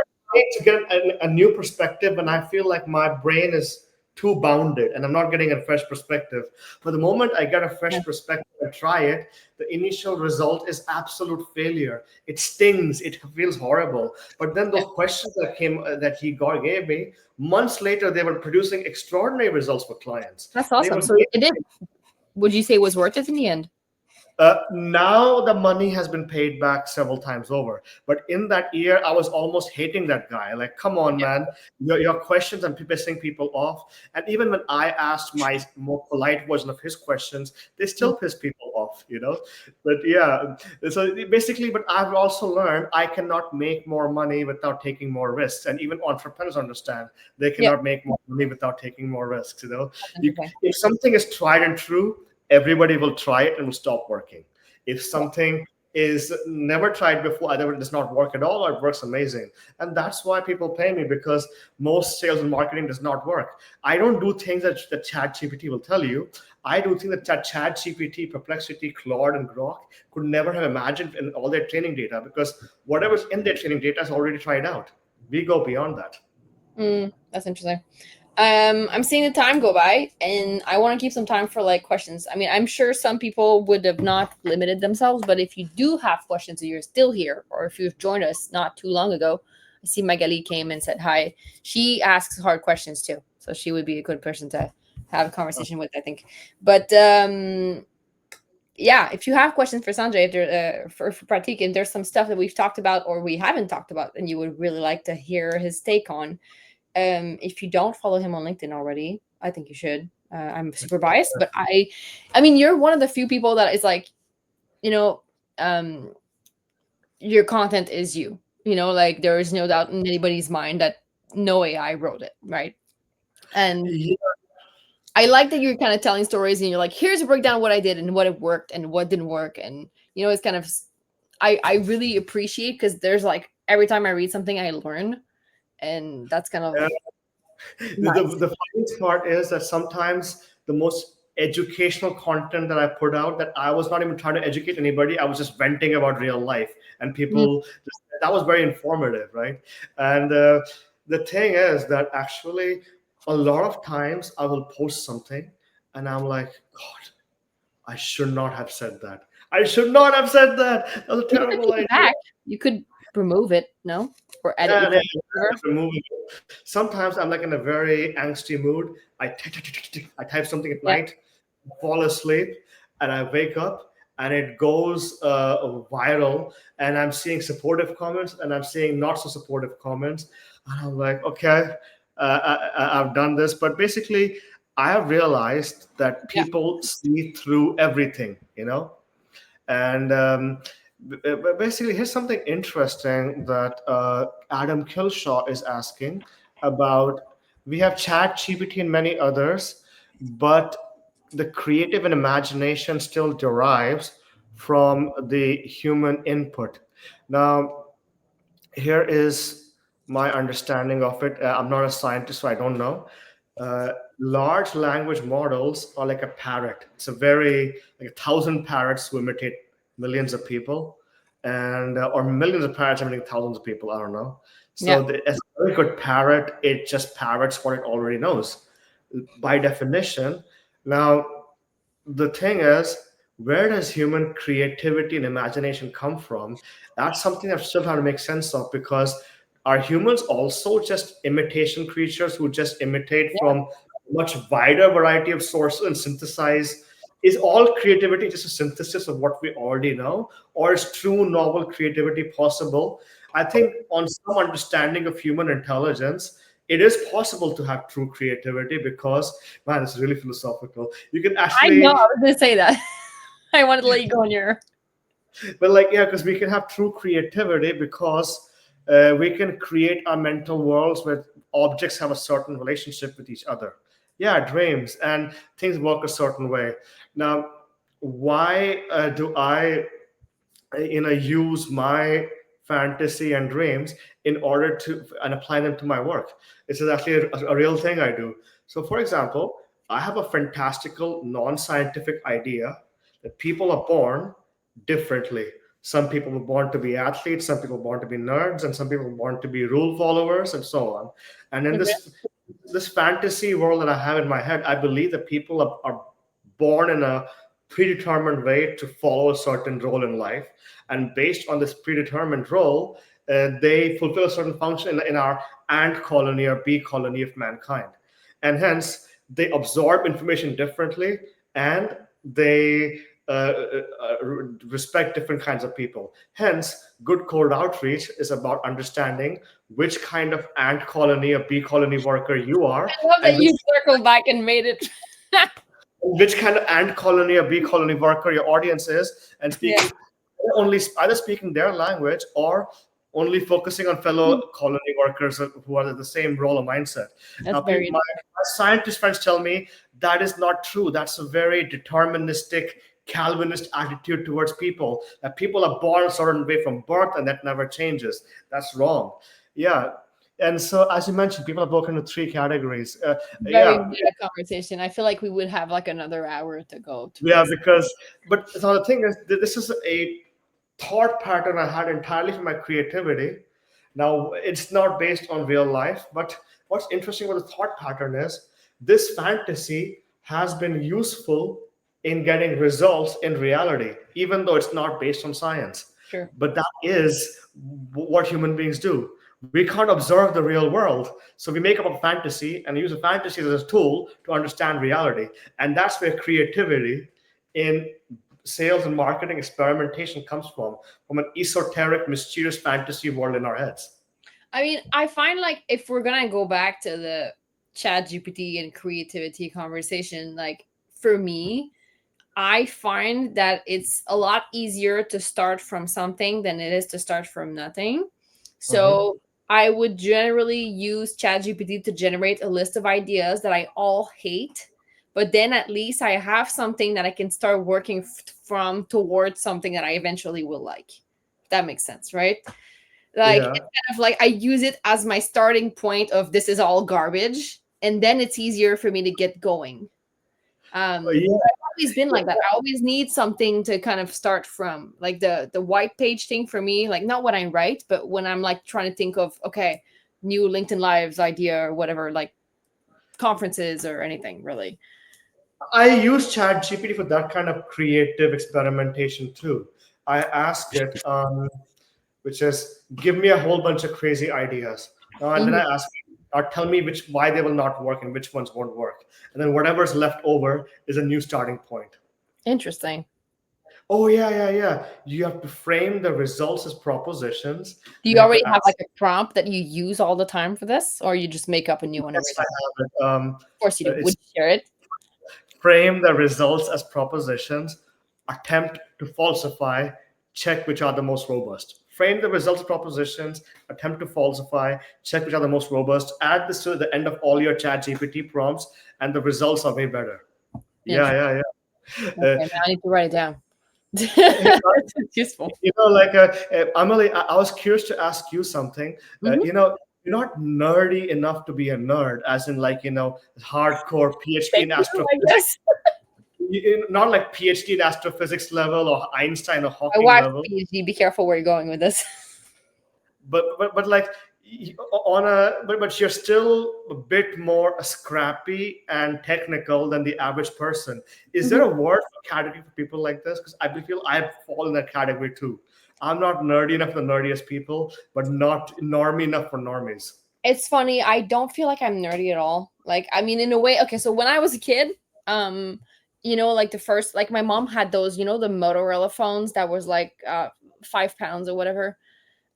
to get a new perspective, and I feel like my brain is too bounded, and I'm not getting a fresh perspective. But the moment I get a fresh perspective and try it, the initial result is absolute failure. It stings. It feels horrible. But then the questions that he gave me months later, they were producing extraordinary results for clients. That's awesome. So it did. Would you say it was worth it in the end? Now the money has been paid back several times over, but in that year I was almost hating that guy. Like, come on, man, your questions and pissing people off. And even when I asked my more polite version of his questions, they still piss people off, But yeah, so basically, but I've also learned I cannot make more money without taking more risks. And even entrepreneurs understand they cannot make more money without taking more risks. If something is tried and true, everybody will try it and will stop working. If something is never tried before, either it does not work at all or it works amazing. And that's why people pay me, because most sales and marketing does not work. I don't do things that ChatGPT will tell you. I do things that ChatGPT, Perplexity, Claude, and Grok could never have imagined in all their training data, because whatever's in their training data is already tried out. We go beyond that. That's interesting. I'm seeing the time go by and I want to keep some time for like questions. I mean, I'm sure some people would have not limited themselves, but if you do have questions and you're still here, or if you've joined us not too long ago, I see Magali came and said hi. She asks hard questions too. So she would be a good person to have a conversation with, I think. But yeah, if you have questions for Sanjay, if there, for Prateek, if there's some stuff that we've talked about or we haven't talked about and you would really like to hear his take on, if you don't follow him on LinkedIn already, I think you should. I'm super biased, but I mean, you're one of the few people that is like, your content is you. Like there is no doubt in anybody's mind that no AI wrote it, right? And I like that you're kind of telling stories and you're like, here's a breakdown of what I did and what it worked and what didn't work. And it's kind of, I really appreciate, because there's like every time I read something I learn. And that's kind of nice. The funniest part is that sometimes the most educational content that I put out, that I was not even trying to educate anybody, I was just venting about real life, and people that was very informative, right? And the thing is that actually a lot of times I will post something and I'm like, God, I should not have said that. I should not have said that. That was a terrible idea. You could remove it, no? Or edit it. Sometimes I'm like in a very angsty mood. I type something at night, fall asleep, and I wake up and it goes viral, and I'm seeing supportive comments and I'm seeing not so supportive comments. And I'm like, okay, I've done this. But basically, I have realized that people see through everything, and basically, here's something interesting that Adam Kilshaw is asking about. We have ChatGPT and many others, but the creative and imagination still derives from the human input. Now, here is my understanding of it. I'm not a scientist, so I don't know. Large language models are like a parrot. It's like 1,000 parrots who imitate millions of people, and or millions of parrots imitating thousands of people. I don't know. So as a very good parrot, it just parrots what it already knows by definition. Now, the thing is, where does human creativity and imagination come from? That's something I'm still trying to make sense of, because are humans also just imitation creatures who just imitate from a much wider variety of sources and synthesize? Is all creativity just a synthesis of what we already know, or is true novel creativity possible? I think on some understanding of human intelligence, it is possible to have true creativity, because, man, it's really philosophical. You can actually... I know, I was going to say that. I wanted to let you go on your... But because we can have true creativity because We can create our mental worlds where objects have a certain relationship with each other. Yeah, dreams and things work a certain way. Now, why do I use my fantasy and dreams in order to and apply them to my work? This is actually a real thing I do. So for example, I have a fantastical non-scientific idea that people are born differently. Some people were born to be athletes, some people were born to be nerds, and some people were born to be rule followers, and so on. And in Okay. this fantasy world that I have in my head, I believe that people are born in a predetermined way to follow a certain role in life, and based on this predetermined role, they fulfill a certain function in our ant colony or bee colony of mankind, and hence they absorb information differently, and they respect different kinds of people. Hence, good cold outreach is about understanding which kind of ant colony or bee colony worker you are, I love that and you circled back and made it. which kind of ant colony or bee colony worker your audience is, and Yeah. speaking only either speaking their language or only focusing on fellow colony workers who are the same role or mindset. That's Now, very my scientist friends tell me that is not true. That's a very deterministic Calvinist attitude towards people, that people are born a certain way from birth and that never changes. That's wrong. Yeah. And so, as you mentioned, people are broken into three categories. very Yeah, meta conversation. I feel like we would have like another hour to go through yeah, this. because, but so the thing is, this is a thought pattern I had entirely from my creativity. Now, it's not based on real life, but what's interesting about the thought pattern is this fantasy has been useful in getting results in reality, even though it's not based on science. Sure. But that is what human beings do. We can't observe the real world. So we make up a fantasy and use a fantasy as a tool to understand reality. And that's where creativity in sales and marketing experimentation comes from an esoteric, mysterious fantasy world in our heads. I mean, I find like if we're gonna go back to the chat GPT and creativity conversation, like for me, I find that it's a lot easier to start from something than it is to start from nothing. Mhm. So I would generally use ChatGPT to generate a list of ideas that I all hate, but then at least I have something that I can start working from towards something that I eventually will like. If that makes sense, right? Like it's Yeah. kind of like I use it as my starting point of this is all garbage, and then it's easier for me to get going. Yeah. I've always been like that. I always need something to kind of start from, like the white page thing for me. Like not when I write, but when I'm like trying to think of okay, new LinkedIn Lives idea or whatever, like conferences or anything really. I use ChatGPT for that kind of creative experimentation too. I ask it, which is give me a whole bunch of crazy ideas. And then Mhm. I ask it, or tell me which why they will not work and which ones won't work. And then whatever's left over is a new starting point. Interesting. Oh yeah, yeah, yeah. You have to frame the results as propositions, Do and you you have to already have ask. like a prompt that you use all the time for this, or you just make up a new one every Yes, I time? have it. Of course you do. Would It's you share it? frame the results as propositions, attempt to falsify, check which are the most robust. Frame the results as propositions, attempt to falsify, check which are the most robust. Add this to the end of all your chat GPT prompts, and the results are way better. Yeah, Interesting. yeah, yeah. Okay, now I need to write it down. Hey, It's useful. like Emily, I was curious to ask you something. Mhm. You're not nerdy enough to be a nerd, as in like hardcore PhD Thank in you, I astrophysics. guess. Not like PhD in astrophysics level or Einstein or My Hawking wife's level, a PhD. Be careful where you're going with this. but like but you're still a bit more scrappy and technical than the average person. Is there Mhm. a word for category for people like this? Because I feel I fall in that category too. I'm not nerdy enough for the nerdiest people, but not normie enough for normies. It's funny. I don't feel like I'm nerdy at all. Like, I mean, in a way, okay, so when I was a kid, um, like the first, like my mom had those, the Motorola phones that was like 5 pounds or whatever.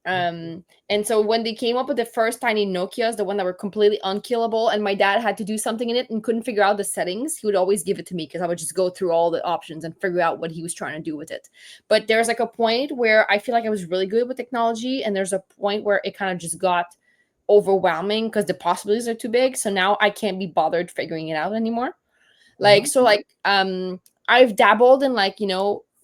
And so when they came up with the first tiny Nokias, the one that were completely unkillable, and my dad had to do something in it and couldn't figure out the settings, he would always give it to me because I would just go through all the options and figure out what he was trying to do with it. But there's like a point where I feel like I was really good with technology, and there's a point where it kind of just got overwhelming because the possibilities are too big. So now I can't be bothered figuring it out anymore. Like, so like I've dabbled in like,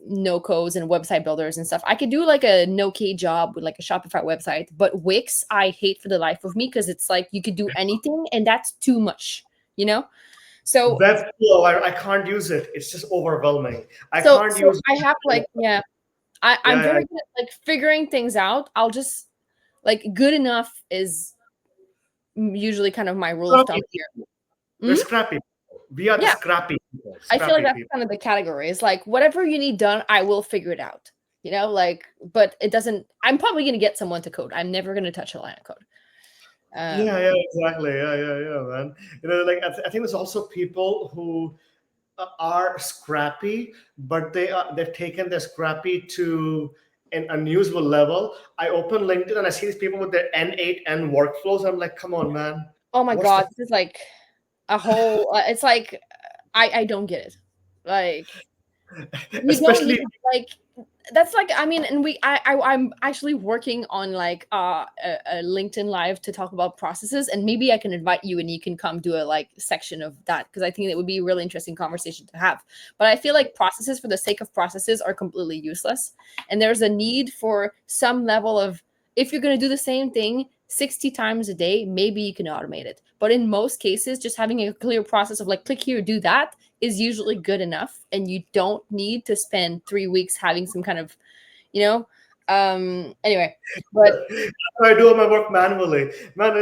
no codes and website builders and stuff. I could do like a no-code job with like a Shopify website, but Wix I hate for the life of me because it's like you could do anything and that's too much, you know? So Webflow, I can't use it. It's just overwhelming. I so can't so use I have like, yeah, I'm yeah, very good at like figuring things out. I'll just like good enough is usually kind of my rule of thumb scrappy. here. We're Mhm. scrappy. We are the Yeah. scrappy people. I feel like Scrappy that's people. kind of the category. It's like whatever you need done, I will figure it out. Like, but it doesn't. I'm probably gonna get someone to code. I'm never gonna touch a line of code. Yeah, exactly. Yeah, man. Like I think there's also people who are scrappy, but they've taken their scrappy to an unusual level. I open LinkedIn and I see these people with their N8N workflows. I'm like, come on, man. Oh my What's god, the this is like a whole. It's like I don't get it. Like you don't need especially like that's like I mean, and I'm actually working on like a LinkedIn live to talk about processes, and maybe I can invite you and you can come do a like section of that because I think it would be a really interesting conversation to have. But I feel like processes for the sake of processes are completely useless, and there's a need for some level of if you're going to do the same thing 60 times a day, maybe you can automate it. But in most cases, just having a clear process of like click here, do that is usually good enough, and you don't need to spend 3 weeks having some kind of you know anyway. But I do my work manually. Man,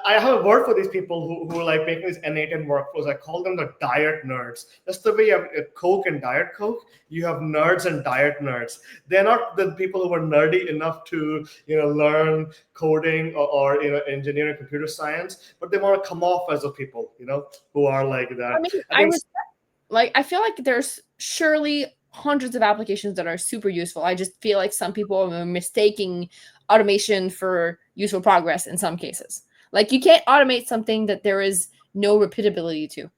I have a word for these people who are like making these N8N workflows. I call them the diet nerds. That's the way you have Coke and Diet Coke. You have nerds and diet nerds. They're not the people who are nerdy enough to learn coding or engineering, computer science, but they want to come off as the people who are like I that. mean, I think I feel like there's surely hundreds of applications that are super useful. I just feel like some people are mistaking automation for useful progress in some cases. Like you can't automate something that there is no repeatability to.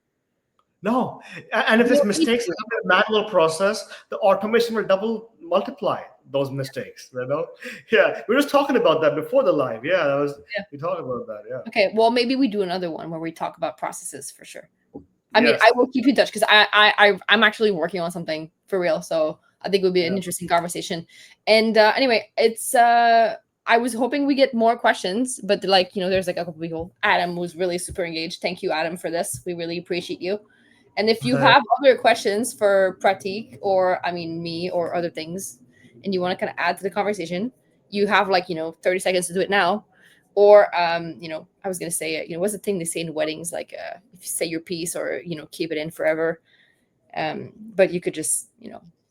no, and if You there's don't need mistakes in to. the manual process, the automation will double multiply those mistakes. Yeah, we were just talking about that before the live. Yeah, Yeah. we talked about that. Yeah. Okay, well maybe we do another one where we talk about processes for sure. I mean, I Yes. will keep you in touch because I'm actually working on something for real. So I think it would be an Yeah. interesting conversation. And anyway, it's I was hoping we get more questions, but like there's like a couple people. Adam was really super engaged. Thank you, Adam, for this. We really appreciate you. And if you have other questions for Prateek or I mean me or other things, and you want to kind of add to the conversation, you have like 30 seconds to do it now. Or I was gonna say what's the thing they say in weddings, like if you say your piece or keep it in forever. But you could just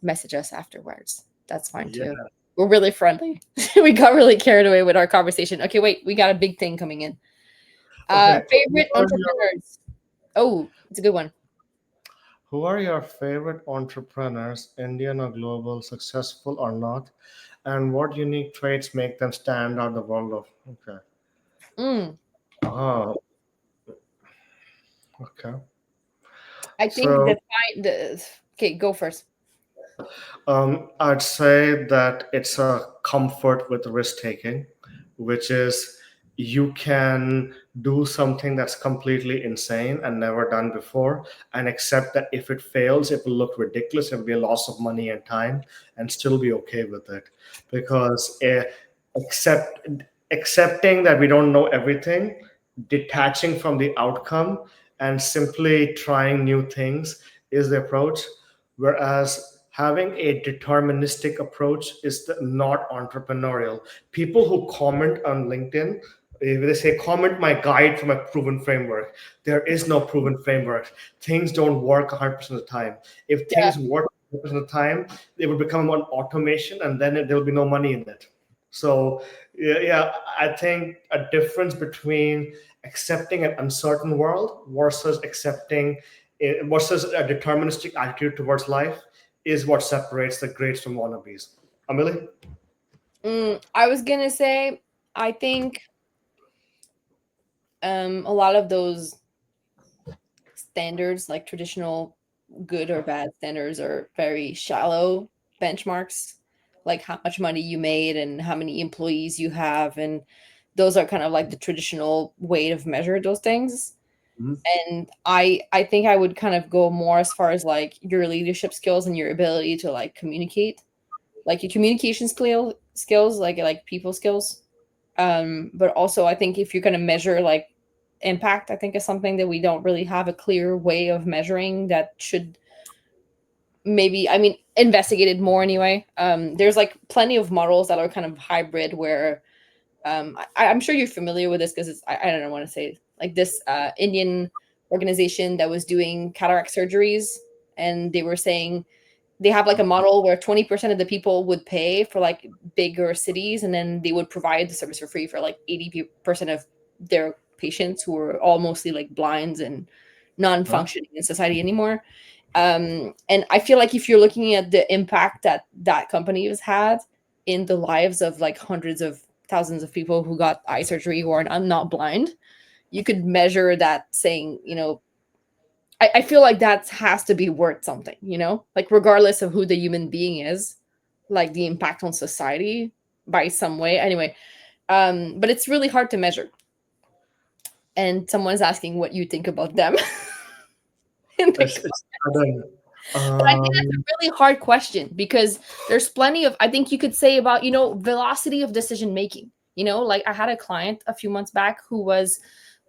message us afterwards. That's fine Yeah. too. We're really friendly. We got really carried away with our conversation. Okay, wait, we got a big thing coming in. Okay. Favorite entrepreneurs. Oh, it's a good one. Who are your favorite entrepreneurs, Indian or global, successful or not, and what unique traits make them stand out the world of? Okay. Mm, Oh, okay. I think So the okay, go first. I'd say that it's a comfort with risk taking, which is you can do something that's completely insane and never done before, and accept that if it fails, it will look ridiculous, it will be a loss of money and time, and still be okay with it. Because accept, accepting that we don't know everything, detaching from the outcome, and simply trying new things is the approach. Whereas having a deterministic approach is not entrepreneurial. People who comment on LinkedIn, if they say comment my guide from a proven framework, there is no proven framework. Things don't work 100% of the time. If Yeah. things work 100% of the time, they will become an automation, and then there will be no money in it. So yeah, I think a difference between accepting an uncertain world versus accepting versus a deterministic attitude towards life is what separates the greats from wannabes. Amelie? I was gonna say, I think a lot of those standards, like traditional good or bad standards, are very shallow benchmarks, like how much money you made and how many employees you have, and those are kind of like the traditional way of measure those things. Mhm. And I think I would kind of go more as far as like your leadership skills and your ability to like communicate, like your communication skills, like people skills. But also I think if you're going to measure like impact, I think is something that we don't really have a clear way of measuring that should maybe, I mean, investigated more anyway. There's like plenty of models that are kind of hybrid where I'm sure you're familiar with this because I don't want to say like this Indian organization that was doing cataract surgeries, and they were saying they have like a model where 20% of the people would pay for like bigger cities, and then they would provide the service for free for like 80% of their patients who were all mostly like blinds and Huh? non-functioning in society anymore. And I feel like if you're looking at the impact that that company has had in the lives of like hundreds of thousands of people who got eye surgery who are not blind, you could measure that saying, I feel like that has to be worth something, like regardless of who the human being is, like the impact on society by some way. Anyway, but it's really hard to measure. And someone's asking what you think about them. in the It's sudden. But I think that's Um, a really hard question because there's plenty of, I think you could say about, velocity of decision making. Like I had a client a few months back who was,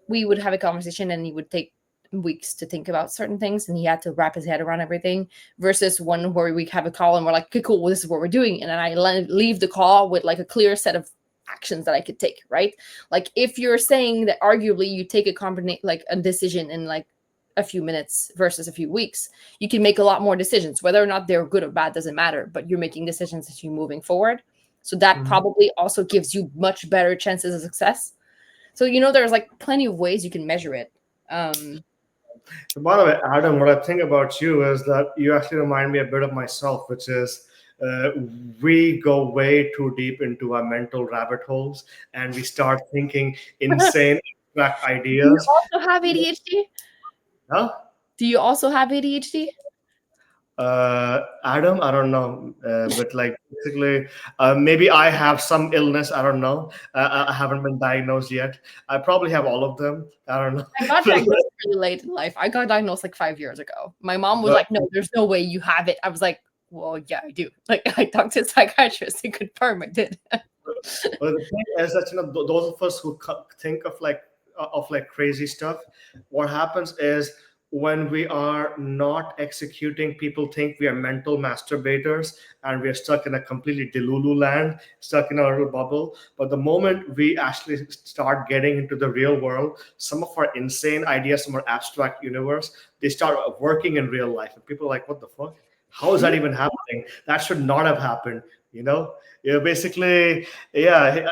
we would have a conversation and he would take weeks to think about certain things and he had to wrap his head around everything versus one where we have a call and we're like, okay, cool, well, this is what we're doing. And then I leave the call with like a clear set of actions that I could take, right? Like if you're saying that arguably you take a combination, like a decision in like a few minutes versus a few weeks, you can make a lot more decisions. Whether or not they're good or bad doesn't matter, but you're making decisions as you're moving forward. So that mhm. probably also gives you much better chances of success. So there's like plenty of ways you can measure it. Um, By the way, Adam, what I think about you is that you actually remind me a bit of myself, which is uh, we go way too deep into our mental rabbit holes and we start thinking insane, abstract do you ideas. also have ADHD? Huh? Do you also have ADHD? Adam, I don't know, but like basically, maybe I have some illness. I don't know. I haven't been diagnosed yet. I probably have all of them. I don't know. I got But, diagnosed really late in life. I got diagnosed like 5 years ago. My mom was but like, "No, there's no way you have it." I was like, "Well, yeah, I do." Like I talked to a psychiatrist to confirm I did. But the thing is that those of us who think of like crazy stuff, what happens is when we are not executing, people think we are mental masturbators and we are stuck in a completely delulu land, stuck in our little bubble. But the moment we actually start getting into the real world, some of our insane ideas from our abstract universe, they start working in real life, and people are like, "What the fuck? How is that even happening? That should not have happened." You know, yeah, basically, yeah,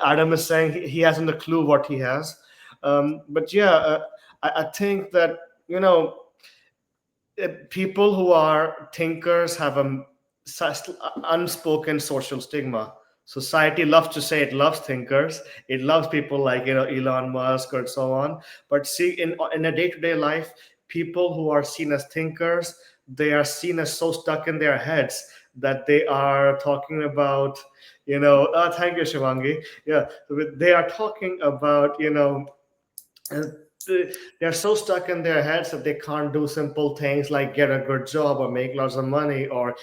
Adam is saying he hasn't a clue what he has. But yeah, I think that, you know, people who are thinkers have a unspoken social stigma. Society loves to say it loves thinkers. It loves people like, Elon Musk or so on. But see, in a day-to-day life, people who are seen as thinkers, they are seen as so stuck in their heads that they are talking about, thank you, Shivangi. Yeah, they are talking about, and they're so stuck in their heads that they can't do simple things like get a good job or make lots of money or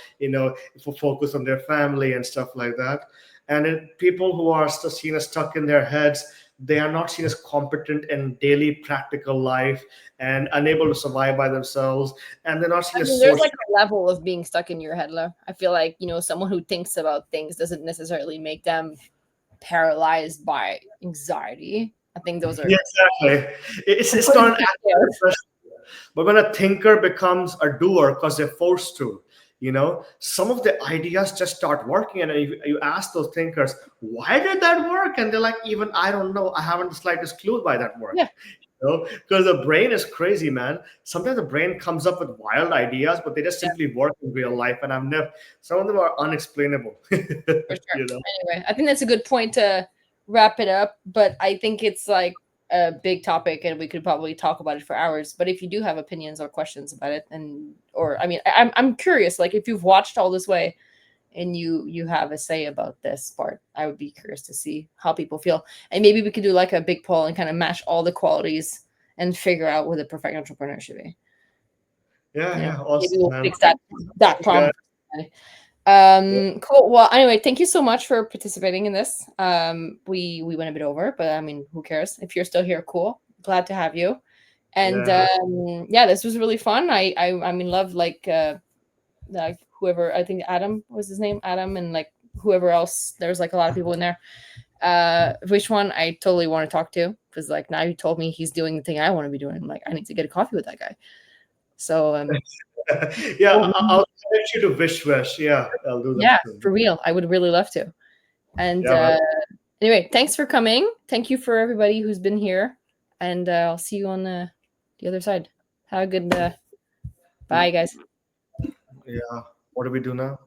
focus on their family and stuff like that. And people who are still seen as stuck in their heads, they are not seen as competent in daily practical life and unable to survive by themselves, and they're not seen I mean, as there's social. like a level of being stuck in your head. I feel like, someone who thinks about things doesn't necessarily make them paralyzed by anxiety. I think those Yeah, are exactly. It's completely not an different. accurate. But when a thinker becomes a doer because they're forced to, some of the ideas just start working. And you ask those thinkers, why did that work? And they're like, even I don't know. I haven't the slightest clue why that worked. Yeah. Because the brain is crazy, man. Sometimes the brain comes up with wild ideas, but they just Yeah, simply work in real life, and I've never. Some of them are unexplainable. for sure. Anyway, I think that's a good point to wrap it up. But I think it's like a big topic, and we could probably talk about it for hours. But if you do have opinions or questions about it, and or I mean, I'm curious. Like if you've watched all this way, and you have a say about this part, I would be curious to see how people feel, and maybe we could do like a big poll and kind of match all the qualities and figure out what a perfect entrepreneur should be. Yeah, Maybe awesome, we'll man. fix that Yeah, problem. yeah, Cool. Well, anyway, thank you so much for participating in this. We went a bit over, but I mean, who cares? If you're still here, cool. Glad to have you. And yeah, yeah, this was really fun. I mean, love like whoever, I think Adam was his name, Adam, and like whoever else. There's like a lot of people in there. Which one I totally want to talk to, because like now you told me he's doing the thing I want to be doing. I'm like, I need to get a coffee with that guy. So yeah. oh, I'll connect you to Vishwesh. Yeah, I'll do that yeah, soon. for real, I would really love to. And Yeah, man. anyway, thanks for coming. Thank you for everybody who's been here, and I'll see you on the other side. Have a good bye, guys. Yeah. What do we do now?